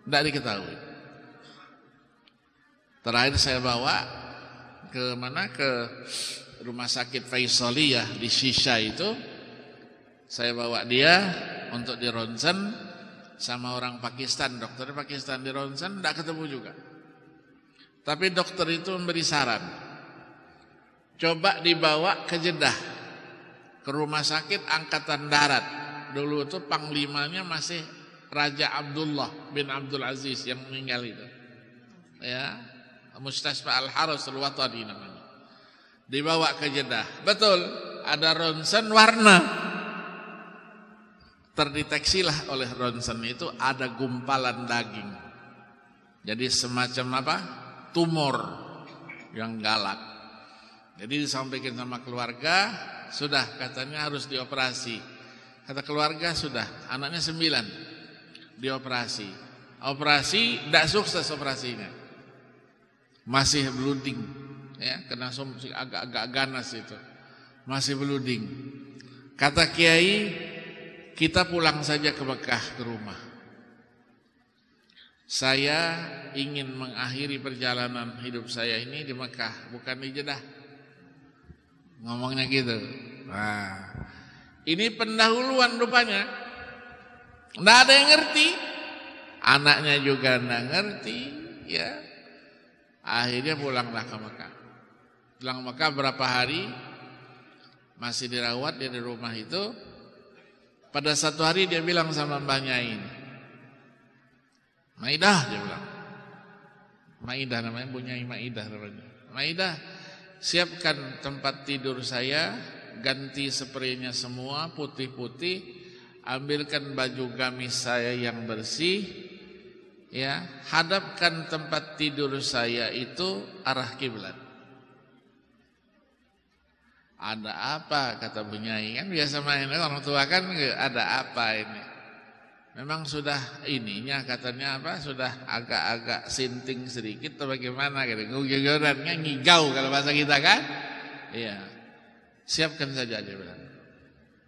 [SPEAKER 1] tidak diketahui. Terakhir saya bawa ke mana, ke rumah sakit Faisaliyah di Shisha itu, saya bawa dia untuk di ronsen sama orang Pakistan, dokter Pakistan di ronsen, tidak ketemu juga. Tapi dokter itu memberi saran, coba dibawa ke Jeddah, ke rumah sakit Angkatan Darat. Dulu itu panglimanya masih Raja Abdullah bin Abdul Aziz yang meninggal itu. ya, Mustasfa Al-Haras Al-Watani namanya. Dibawa ke Jeddah. Betul, ada ronsen warna. Terdeteksilah oleh ronsen itu ada gumpalan daging. Jadi semacam apa? Tumor yang galak. Jadi disampaikan sama keluarga, sudah katanya harus dioperasi. Kata keluarga sudah, anaknya 9 dioperasi. Operasi tidak sukses operasinya. Masih blooding, ya, kena agak-agak ganas itu. Masih blooding. Kata Kiai, kita pulang saja ke Mekah ke rumah. Saya ingin mengakhiri perjalanan hidup saya ini di Mekah, bukan di Jeddah. Ngomongnya gitu. Nah, ini pendahuluan rupanya. Nggak ada yang ngerti. Anaknya juga nggak ngerti, ya. Akhirnya pulanglah ke Mekah. Pulang Mekah berapa hari, masih dirawat dia di rumah itu. Pada satu hari dia bilang sama mbahnya ini, Maidah, dia bilang. Maidah namanya, Bunyai Maidah namanya. Maidah, siapkan tempat tidur saya, ganti spraynya semua putih-putih, ambilkan baju gamis saya yang bersih, ya, hadapkan tempat tidur saya itu arah kiblat. Ada apa, kata Bunyai, kan biasa main orang tua kan, ada apa ini? Memang sudah ininya katanya apa, sudah agak-agak sinting sedikit atau bagaimana gitu. Ngugegorannya ngigau kalau bahasa kita kan. Iya. Siapkan saja dia bilang.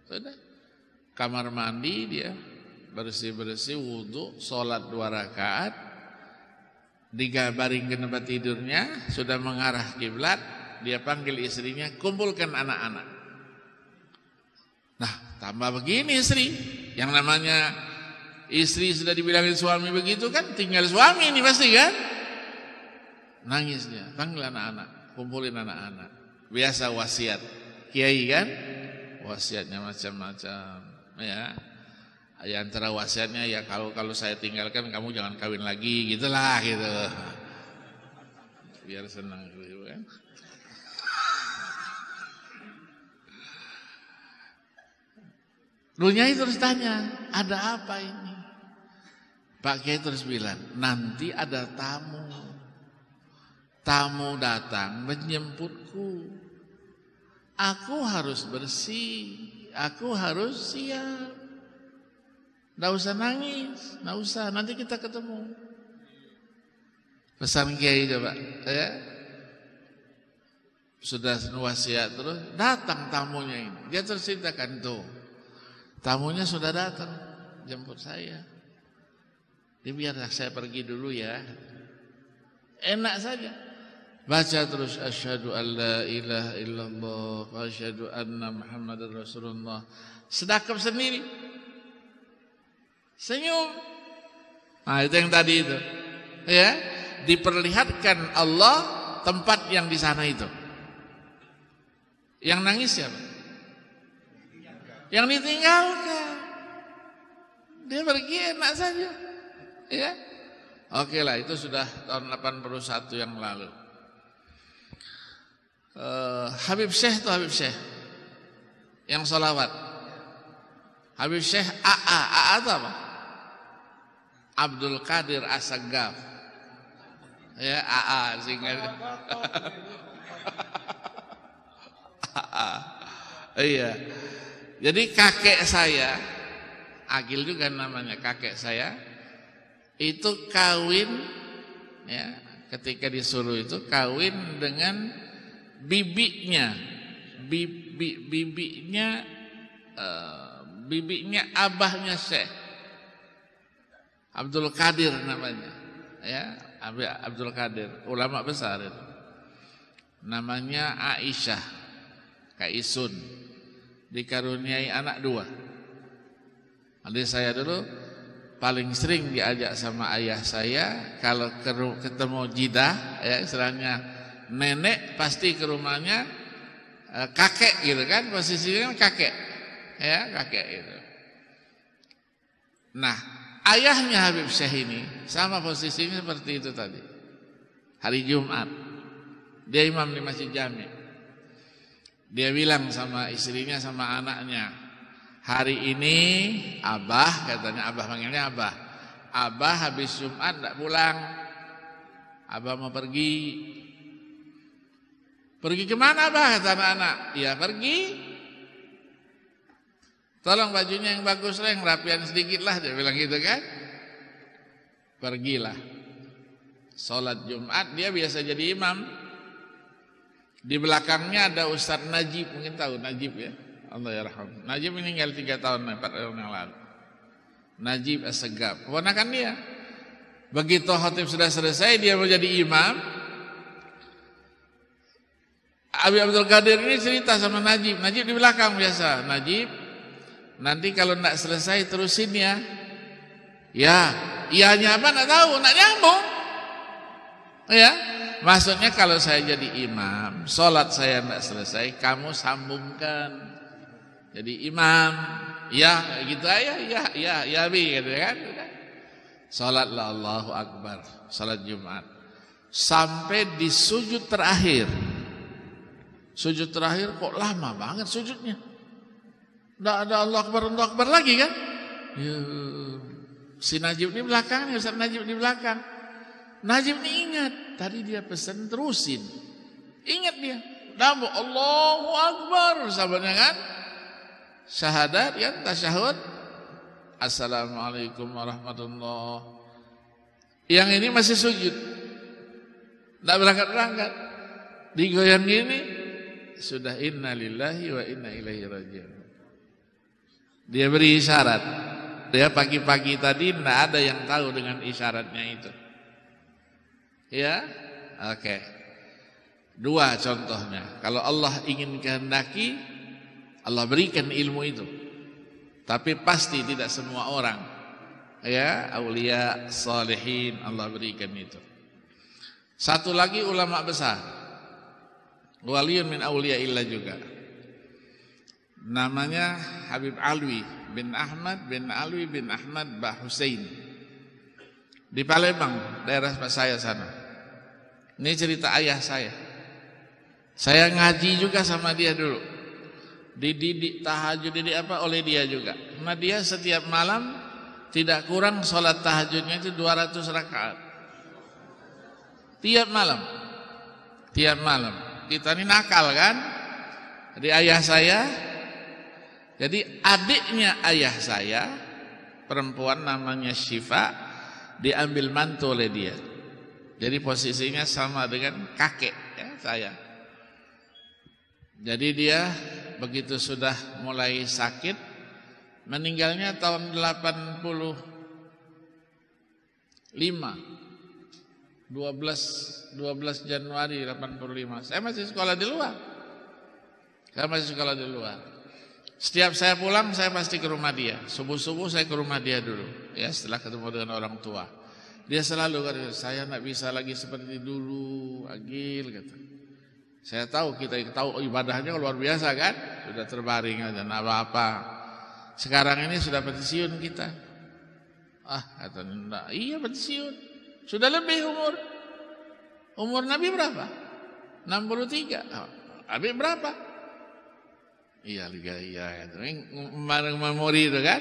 [SPEAKER 1] Sudah. Kamar mandi dia, bersih-bersih, wudu, sholat 2 rakaat. Digabaring ke tempat tidurnya, sudah mengarah kiblat, dia panggil istrinya, kumpulkan anak-anak. Nah, tambah begini istri, yang namanya istri sudah dibilangin suami begitu kan, tinggal suami ini pasti kan. Nangis dia, panggil anak-anak, kumpulin anak-anak. Biasa wasiat kiai kan, wasiatnya macam-macam, ya. Ya antara wasiatnya ya kalau saya tinggalkan kamu jangan kawin lagi, gitulah gitu. Biar senang gitu kan. Bunyai terus tanya, ada apa ini? Pak Kiai terus bilang, nanti ada tamu. Tamu datang menjemputku. Aku harus bersih, aku harus siap. Nggak usah nangis, nggak usah, nanti kita ketemu. Pesan Kiai coba, ya. Sudah wasiat terus, datang tamunya ini. Dia terceritakan tuh. Tamunya sudah datang, jemput saya. Dia biar saya pergi dulu ya. Enak saja. Baca terus asyhadu alla ilaha illallah wa asyhadu anna Muhammadar Rasulullah. Sedekap sendiri. Senyum. Nah, itu yang tadi itu. Ya, diperlihatkan Allah tempat yang di sana itu. Yang nangis siapa? Yang ditinggalkan. Dia pergi enak saja. Ya. Oke lah, itu sudah tahun 81 yang lalu. Habib Syekh itu Habib Syekh yang sholawat. Habib Syekh AA itu apa? Abdul Qadir As-Saggaf. Ya, AA singkat. AA. Iya. Jadi kakek saya, Agil juga namanya kakek saya, itu kawin, ya, ketika disuruh itu kawin dengan bibinya, bibinya abahnya Syekh Abdul Qadir namanya, ya, Abdul Qadir, ulama besar itu. Namanya Aisyah, Kaisun, dikaruniai anak 2. Adik saya dulu paling sering diajak sama ayah saya kalau ketemu Jidah, ya, istilahnya nenek pasti ke rumahnya kakek gitu kan, posisinya kakek, ya, kakek itu. Nah, ayahnya Habib Syekh ini sama posisinya seperti itu tadi. hari Jumat. Dia imam di Masjid Jami. Dia bilang sama istrinya sama anaknya, hari ini Abah, katanya Abah panggilnya Abah. Abah habis Jumat tidak pulang. Abah mau pergi. Pergi kemana Abah, kata anak-anak. Ya pergi. Tolong bajunya yang bagus lah, yang rapian sedikit lah, dia bilang gitu kan. Pergilah. Sholat Jumat, dia biasa jadi imam. Di belakangnya ada Ustadz Najib, mungkin tahu Najib ya. Allah yarham. Najib meninggal 3 tahun 4 tahun yang lalu. Najib As-Segaf, keponakan dia. Begitu khatib sudah selesai, dia mau jadi imam. Abi Abdul Qadir ini cerita sama Najib. Najib di belakang biasa. Najib, nanti kalau tidak selesai terusin ya. Ya, iyanya apa tidak tahu, tidak nyambung. Ya, maksudnya kalau saya jadi imam, sholat saya tidak selesai, kamu sambungkan jadi imam. Ya, gitu aja. Ya, bi, gitu kan. Sholatlah Allahu Akbar, sholat Jumat, sampai di sujud terakhir. Sujud terakhir kok lama banget sujudnya. Tidak ada Allah Akbar lagi kan? Ya, si Najib di belakang, Ustaz Najib di belakang. Najib ini ingat, tadi dia pesan terusin. Ingat dia, nama Allahu Akbar, sahabatnya kan? Syahadat kan, tasyahud. Assalamualaikum warahmatullahi. Yang ini masih sujud, tidak berangkat-berangkat. Digoyang gini, sudah inna lillahi wa inna ilaihi raji'un. Dia beri isyarat. Dia pagi-pagi tadi tidak ada yang tahu dengan isyaratnya itu. Ya, oke. 2 contohnya. Kalau Allah ingin kehendaki, Allah berikan ilmu itu. Tapi pasti tidak semua orang. Ya, aulia, salihin, Allah berikan itu. Satu lagi ulama besar. Waliyun min aulia illa juga. Namanya Habib Alwi bin Ahmad bin Alwi bin Ahmad Bah Hussein. Di Palembang, daerah saya sana. Ini cerita ayah saya. Saya ngaji juga sama dia dulu. Dididik tahajud, didik apa oleh dia juga. Karena dia setiap malam tidak kurang sholat tahajudnya itu 200 rakaat. Tiap malam. Tiap malam. Kita ini nakal kan? Jadi ayah saya, jadi adiknya ayah saya, perempuan namanya Syifa, diambil mantu oleh dia. Jadi posisinya sama dengan kakek ya, saya. Jadi dia begitu sudah mulai sakit, meninggalnya tahun 85, 12 Januari 85. Saya masih sekolah di luar. Setiap saya pulang, saya pasti ke rumah dia. Subuh-subuh saya ke rumah dia dulu. Ya, setelah ketemu dengan orang tua. Dia selalu kata, saya tidak bisa lagi seperti dulu, Agil kata. Saya tahu, kita tahu ibadahnya luar biasa kan? Sudah terbaring aja, tidak apa-apa. Sekarang ini sudah pensiun kita. Kata enggak. Iya pensiun. Sudah lebih umur. Umur Nabi berapa? 63. Nabi berapa? Iya, memori itu kan.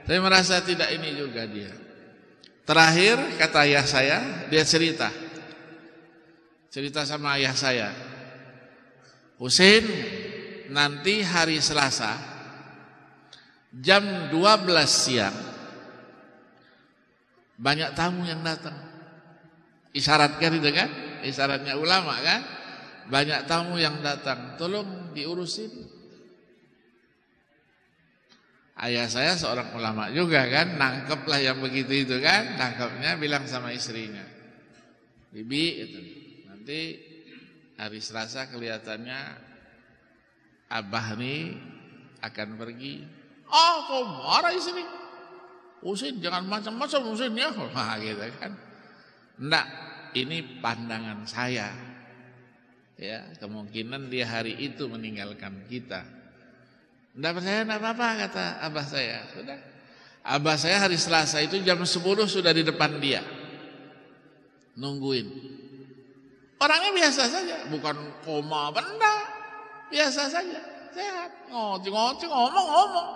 [SPEAKER 1] Saya merasa tidak ini juga dia. Terakhir kata ayah saya, dia cerita sama ayah saya, Husein, nanti hari Selasa jam 12 siang banyak tamu yang datang. Isyaratkan itu kan, isyaratnya ulama kan, banyak tamu yang datang, tolong diurusin. Ayah saya seorang ulama juga kan, nangkeplah yang begitu itu kan, nangkepnya bilang sama istrinya, Bibi itu nanti hari Selasa kelihatannya Abah nih akan pergi. Kau marah istri? Husein jangan macam-macam Husein ya, gitu kan. Enggak, ini pandangan saya. Ya, kemungkinan dia hari itu meninggalkan kita. Enggak percaya, enggak apa-apa kata abah saya. Sudah. Abah saya hari Selasa itu jam 10 sudah di depan dia. Nungguin. Orangnya biasa saja, bukan koma benda, biasa saja, sehat, ngoceh-ngoceh, ngomong-ngomong.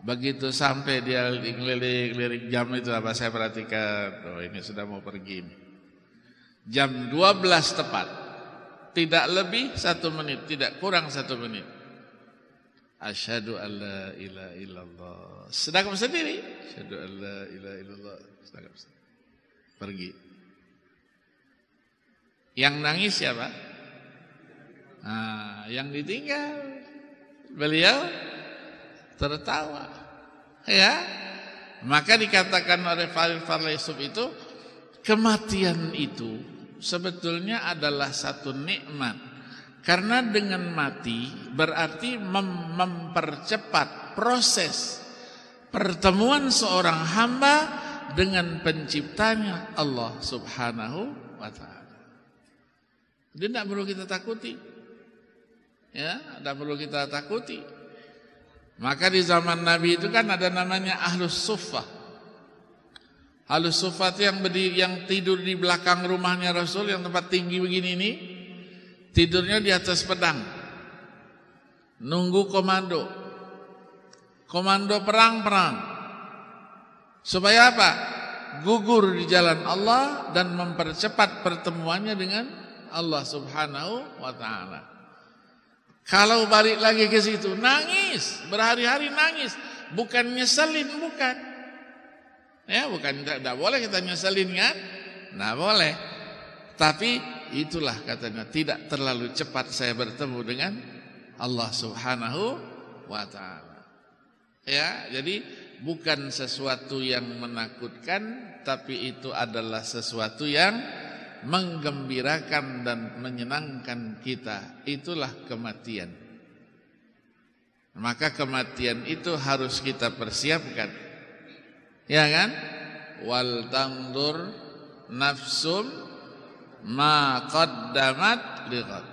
[SPEAKER 1] Begitu sampai dia lirik jam itu apa saya perhatikan, oh ini sudah mau pergi nih. Jam 12 tepat, tidak lebih 1 menit, tidak kurang 1 menit. Asyhadu alla ilaha illallah. Sedekap sendiri. Asyhadu alla ilaha illallah. Sedekap sendiri. Pergi. Yang nangis siapa? Yang ditinggal. Beliau tertawa. Ya. Maka dikatakan oleh Failasuf itu, kematian itu sebetulnya adalah satu nikmat. Karena dengan mati berarti mempercepat proses pertemuan seorang hamba dengan penciptanya Allah Subhanahu wa ta'ala. Jadi tidak perlu kita takuti. Ya, tidak perlu kita takuti. Maka di zaman Nabi itu kan ada namanya Ahlus Suffah. Ahlus Suffah itu yang tidur di belakang rumahnya Rasul, yang tempat tinggi begini ini. Tidurnya di atas pedang, nunggu komando perang, supaya apa? Gugur di jalan Allah dan mempercepat pertemuannya dengan Allah Subhanahu wa ta'ala. Kalau balik lagi ke situ, nangis, berhari-hari nangis, bukan nyeselin, bukan. Ya, bukan, tidak boleh kita nyeselin kan? Tidak boleh. Tapi itulah katanya, tidak terlalu cepat saya bertemu dengan Allah Subhanahu wa ta'ala. Ya, jadi bukan sesuatu yang menakutkan, tapi itu adalah sesuatu yang menggembirakan dan menyenangkan kita. Itulah kematian. Maka kematian itu harus kita persiapkan. Ya kan? Wal tandur nafsum ma qaddamat lighad.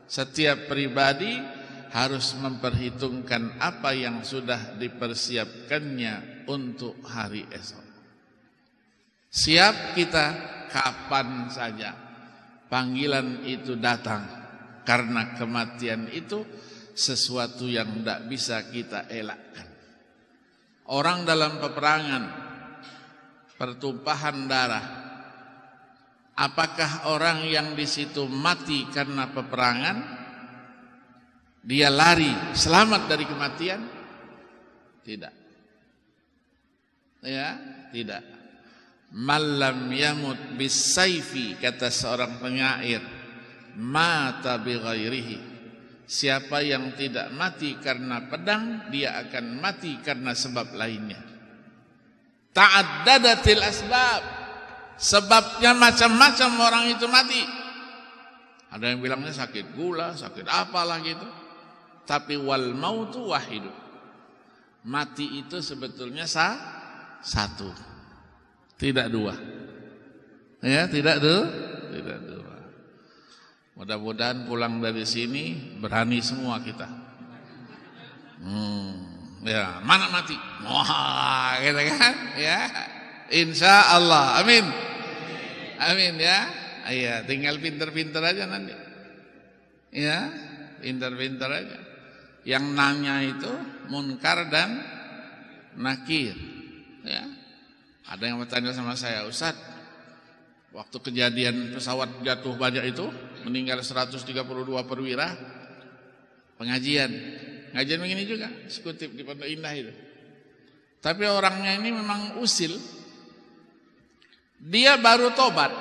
[SPEAKER 1] Setiap pribadi harus memperhitungkan apa yang sudah dipersiapkannya untuk hari esok. Siap kita kapan saja panggilan itu datang, karena kematian itu sesuatu yang tidak bisa kita elakkan. Orang dalam peperangan, pertumpahan darah, apakah orang yang di situ mati karena peperangan, dia lari selamat dari kematian? Tidak. Ya, tidak. Malam yamut bisayfi, kata seorang penyair, mata bighairihi. Siapa yang tidak mati karena pedang, dia akan mati karena sebab lainnya. Ta'addadatil asbab. Sebabnya macam-macam orang itu mati. Ada yang bilangnya sakit gula, sakit apalah gitu. Tapi wal mautu wahidu. Mati itu sebetulnya satu, tidak dua. Ya, tidak dua. Mudah-mudahan pulang dari sini berani semua kita. Ya, mana mati? Wah, gitu kan? Ya, insya Allah. Amin. Amin ya. Iya, tinggal pinter-pinter aja nanti. Ya, pinter-pinter aja. Yang nanya itu Munkar dan Nakir. Ya. Ada yang bertanya sama saya, Ustaz, waktu kejadian pesawat jatuh banyak itu, meninggal 132 perwira, pengajian begini juga, sekutip di Pondok Indah itu. Tapi orangnya ini memang usil. Dia baru tobat.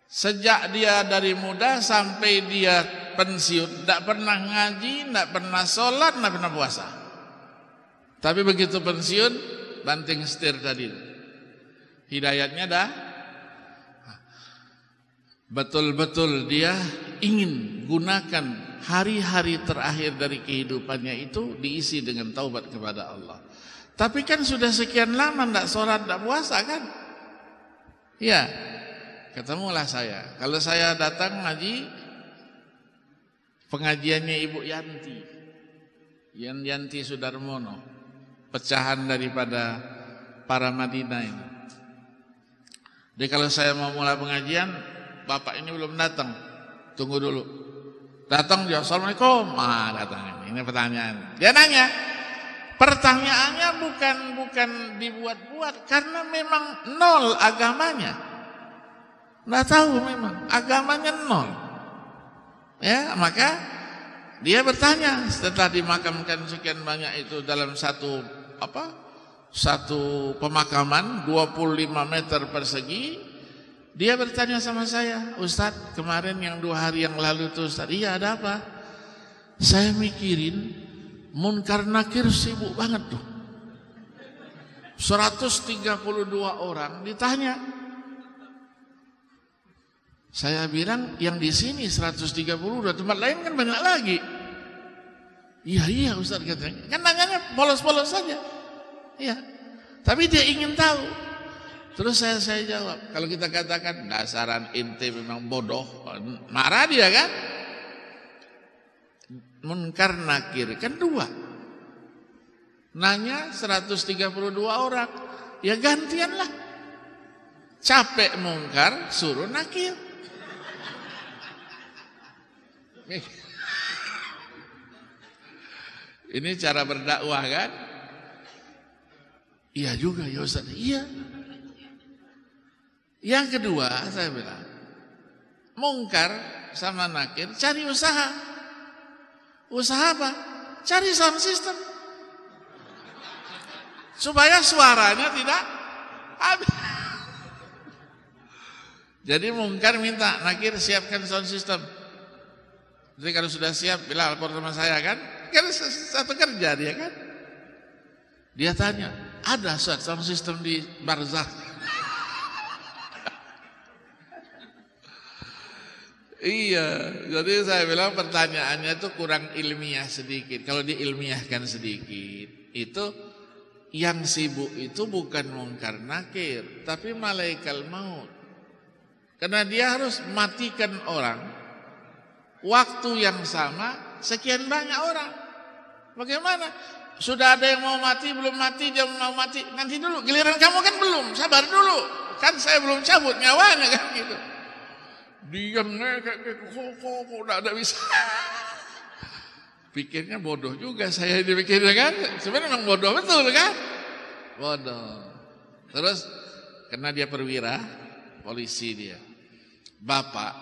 [SPEAKER 1] Sejak dia dari muda sampai dia pensiun, tidak pernah ngaji, tidak pernah sholat, tidak pernah puasa. Tapi begitu pensiun, banting setir tadi. Hidayatnya dah. Betul-betul dia ingin gunakan hari-hari terakhir dari kehidupannya itu diisi dengan taubat kepada Allah. Tapi kan sudah sekian lama tidak sholat, tidak puasa kan? Ya, ketemulah saya. Kalau saya datang ngaji, pengajiannya Ibu Yanti Sudarmono, pecahan daripada para Madinah ini. Jadi kalau saya mau mulai pengajian, bapak ini belum datang, tunggu dulu. Datang dia, Assalamualaikum. Datang. Ini pertanyaan. Dia nanya. Pertanyaannya bukan dibuat-buat, karena memang nol agamanya. Nggak tahu memang agamanya nol. Ya, maka dia bertanya setelah dimakamkan sekian banyak itu dalam satu pemakaman 25 meter persegi. Dia bertanya sama saya, Ustadz, kemarin yang 2 hari yang lalu itu Ustadz, iya ada apa? Saya mikirin Munkar Nakir sibuk banget tuh. 132 orang ditanya. Saya bilang yang di sini 130, udah tempat lain kan banyak lagi. Iya Ustaz katanya. Kan nanyanya polos-polos saja. Iya. Tapi dia ingin tahu. Terus saya jawab, kalau kita katakan dasaran inti memang bodoh, marah dia kan? Munkar Nakir kan 2. Nanya 132 orang. Ya gantianlah. Capek mungkar, suruh nakir. Ini cara berdakwah kan? Iya juga ya Ustaz. Iya. Yang kedua saya bilang, mungkar sama nakir cari usaha. Usaha apa? Cari sound system. Supaya suaranya tidak habis. Jadi mungkar minta, nakir siapkan sound system. Jadi kalau sudah siap, bilang lapor sama saya kan? Kan satu kerja dia kan? Dia tanya, ada sound system di Barzakh? Iya, jadi saya bilang pertanyaannya itu kurang ilmiah sedikit. Kalau diilmiahkan sedikit, itu yang sibuk itu bukan mungkar nakir, tapi malaikat maut. Karena dia harus matikan orang waktu yang sama sekian banyak orang. Bagaimana? Sudah ada yang mau mati, belum mati, dia mau mati. Nanti dulu, giliran kamu kan belum, sabar dulu. Kan saya belum cabut nyawanya kan gitu. Diam kayak kok udah bisa. Pikirnya bodoh juga saya dipikirnya kan. Sebenarnya memang bodoh betul kan? Bodoh. Terus karena dia perwira polisi dia. Bapak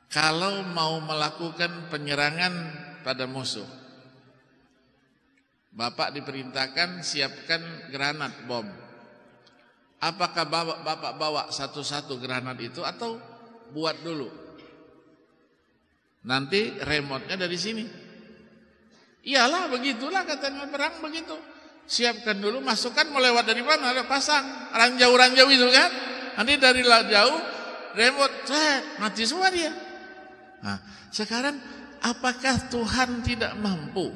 [SPEAKER 1] kalau mau melakukan penyerangan pada musuh, Bapak diperintahkan siapkan granat bom. Apakah Bapak bawa satu-satu granat itu atau buat dulu? Nanti remote-nya dari sini. Iyalah begitulah katanya perang begitu. Siapkan dulu, masukkan mau lewat dari mana? Ada pasang ranjau-ranjau itu kan. Nanti dari jauh remote mati semua dia. Nah, sekarang apakah Tuhan tidak mampu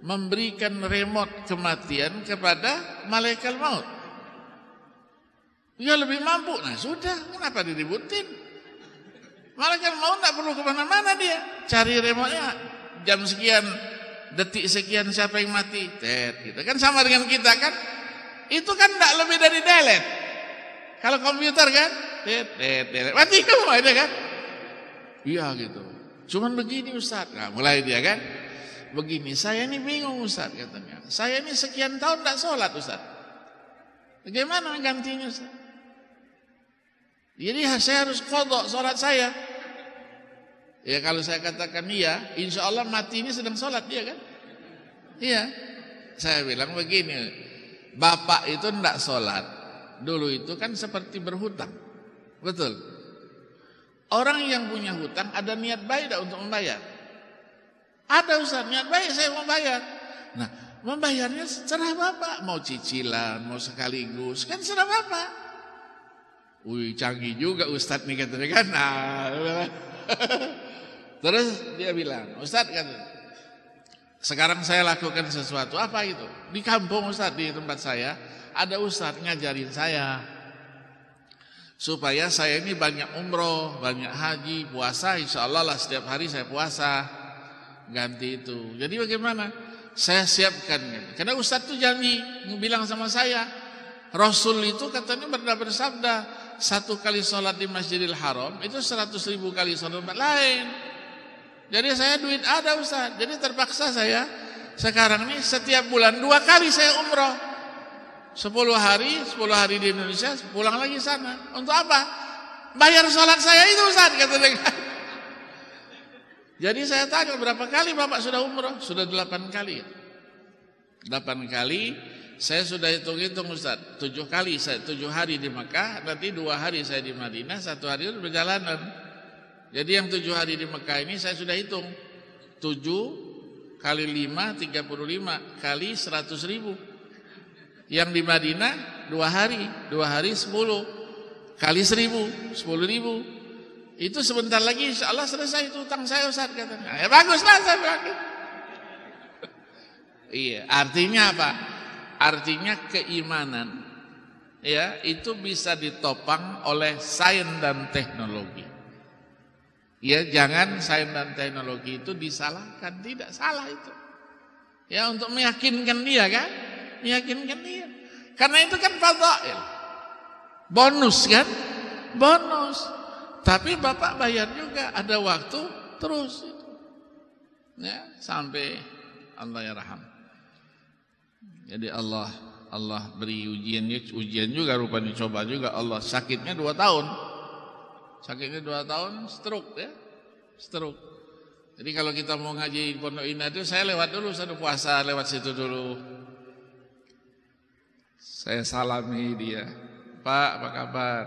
[SPEAKER 1] memberikan remote kematian kepada malaikat maut? Ya lebih mampu. Nah sudah, kenapa diributin? Malaikat maut tidak perlu kemana-mana dia. Cari remote-nya jam sekian, detik sekian siapa yang mati. Gitu. Kan sama dengan kita kan. Itu kan tidak lebih dari delete. Kalau komputer kan, delete. Mati semua itu kan. Iya gitu. Cuman begini Ustaz. Nah, mulai dia kan. Begini, saya ini bingung Ustaz katanya. Saya ini sekian tahun tidak sholat Ustaz. Bagaimana gantinya Ustaz? Jadi saya harus qadha sholat saya. Ya kalau saya katakan iya, insya Allah mati ini sedang sholat dia kan? Iya. Saya bilang begini, bapak itu tidak sholat. Dulu itu kan seperti berhutang. Betul. Orang yang punya hutang ada niat baik tak untuk membayar? Ada Ustaz, niat baik saya mau bayar. Nah, membayarnya serah bapak. Mau cicilan, mau sekaligus, kan serah bapak. Wih, canggih juga Ustaz nih katanya kan. Nah, terus dia bilang, Ustaz kan, sekarang saya lakukan sesuatu. Apa itu? Di kampung Ustaz, di tempat saya ada Ustaz ngajarin saya supaya saya ini banyak umroh, banyak haji, puasa. Insya Allah lah setiap hari saya puasa. Ganti itu. Jadi bagaimana? Saya siapkan. Karena Ustaz tuh janji bilang sama saya, Rasul itu katanya bersabda, satu kali sholat di Masjidil Haram itu 100.000 kali sholat tempat lain. Jadi saya duit ada Ustaz. Jadi terpaksa saya sekarang ini setiap bulan 2 kali saya umroh. 10 hari di Indonesia, pulang lagi sana. Untuk apa? Bayar sholat saya itu Ustaz, kata dia. Jadi saya tanya, berapa kali Bapak sudah umroh? Sudah 8 kali. 8 kali. Saya sudah hitung-hitung Ustaz, 7 kali, 7 hari di Mekah, nanti 2 hari saya di Madinah, 1 hari itu perjalanan. Jadi yang 7 hari di Mekah ini saya sudah hitung, 7 kali 5, 35 kali 100.000. Yang di Madinah 2 hari 10 kali 1.000, 10.000. Itu sebentar lagi insya Allah selesai itu utang saya Ustaz, katanya. Ya baguslah saya bilang. Iya, artinya apa? Artinya keimanan ya itu bisa ditopang oleh sains dan teknologi. Ya jangan sains dan teknologi itu disalahkan, tidak salah itu. Ya untuk meyakinkan dia kan, meyakinkan dia. Karena itu kan fadhail. Bonus kan? Bonus. Tapi Bapak bayar juga ada waktu terus itu. Ya, sampai Allah yarham. Jadi Allah beri ujian juga rupanya, coba juga Allah. Sakitnya 2 tahun. Sakitnya 2 tahun stroke ya. Stroke. Jadi kalau kita mau ngaji Pondok Indah itu saya lewat dulu, saya puasa lewat situ dulu. Saya salami dia. Pak, apa kabar?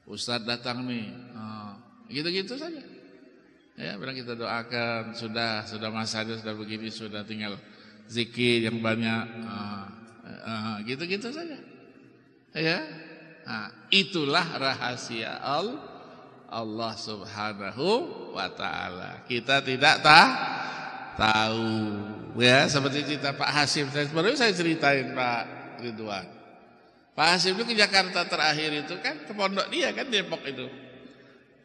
[SPEAKER 1] Ustadz datang nih. Gitu-gitu saja. Ya, bilang kita doakan, sudah masanya sudah begini, sudah tinggal zikir yang banyak, gitu-gitu saja. Ya, itulah rahasia Allah Subhanahu wa Ta'ala. Kita tidak tahu. Ya, seperti cerita Pak Hasim. Baru saya ceritain Pak Ridwan. Pak Hasim itu ke Jakarta terakhir itu kan ke pondok dia kan Depok itu.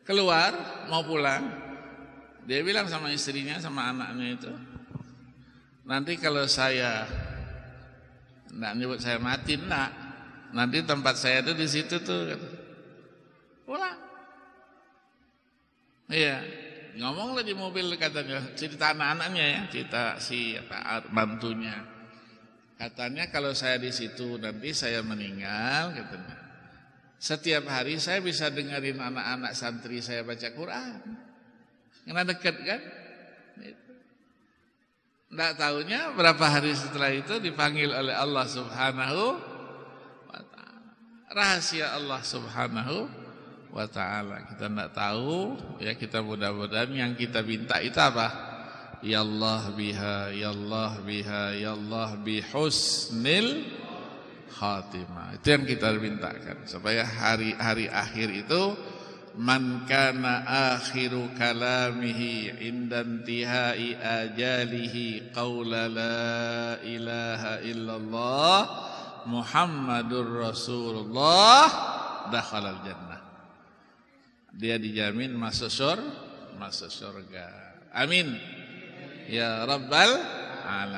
[SPEAKER 1] Keluar mau pulang, dia bilang sama istrinya sama anaknya itu, nanti kalau saya enggak nyebut saya mati, enggak. Nanti tempat saya itu di situ tuh. Pulang. Iya, ngomonglah di mobil katanya, cerita anak-anaknya ya, cerita si bantunya. Katanya kalau saya di situ nanti saya meninggal katanya. Setiap hari saya bisa dengerin anak-anak santri saya baca Quran. Karena dekat kan? Nggak tahunya berapa hari setelah itu dipanggil oleh Allah Subhanahu wa Ta'ala. Rahasia Allah Subhanahu wa Ta'ala kita nggak tahu. Ya kita mudah-mudahan yang kita minta itu apa? Ya Allah biha, ya Allah biha, ya Allah bihusnil khatimah. Itu yang kita mintakan supaya hari-hari akhir itu man kana akhiru kalamihi inda intihai ajalihi qaula la ilaha illallah Muhammadur Rasulullah dakhalal jannah. Dia dijamin masuk surga. Amin. Ya Rabbal Alamin.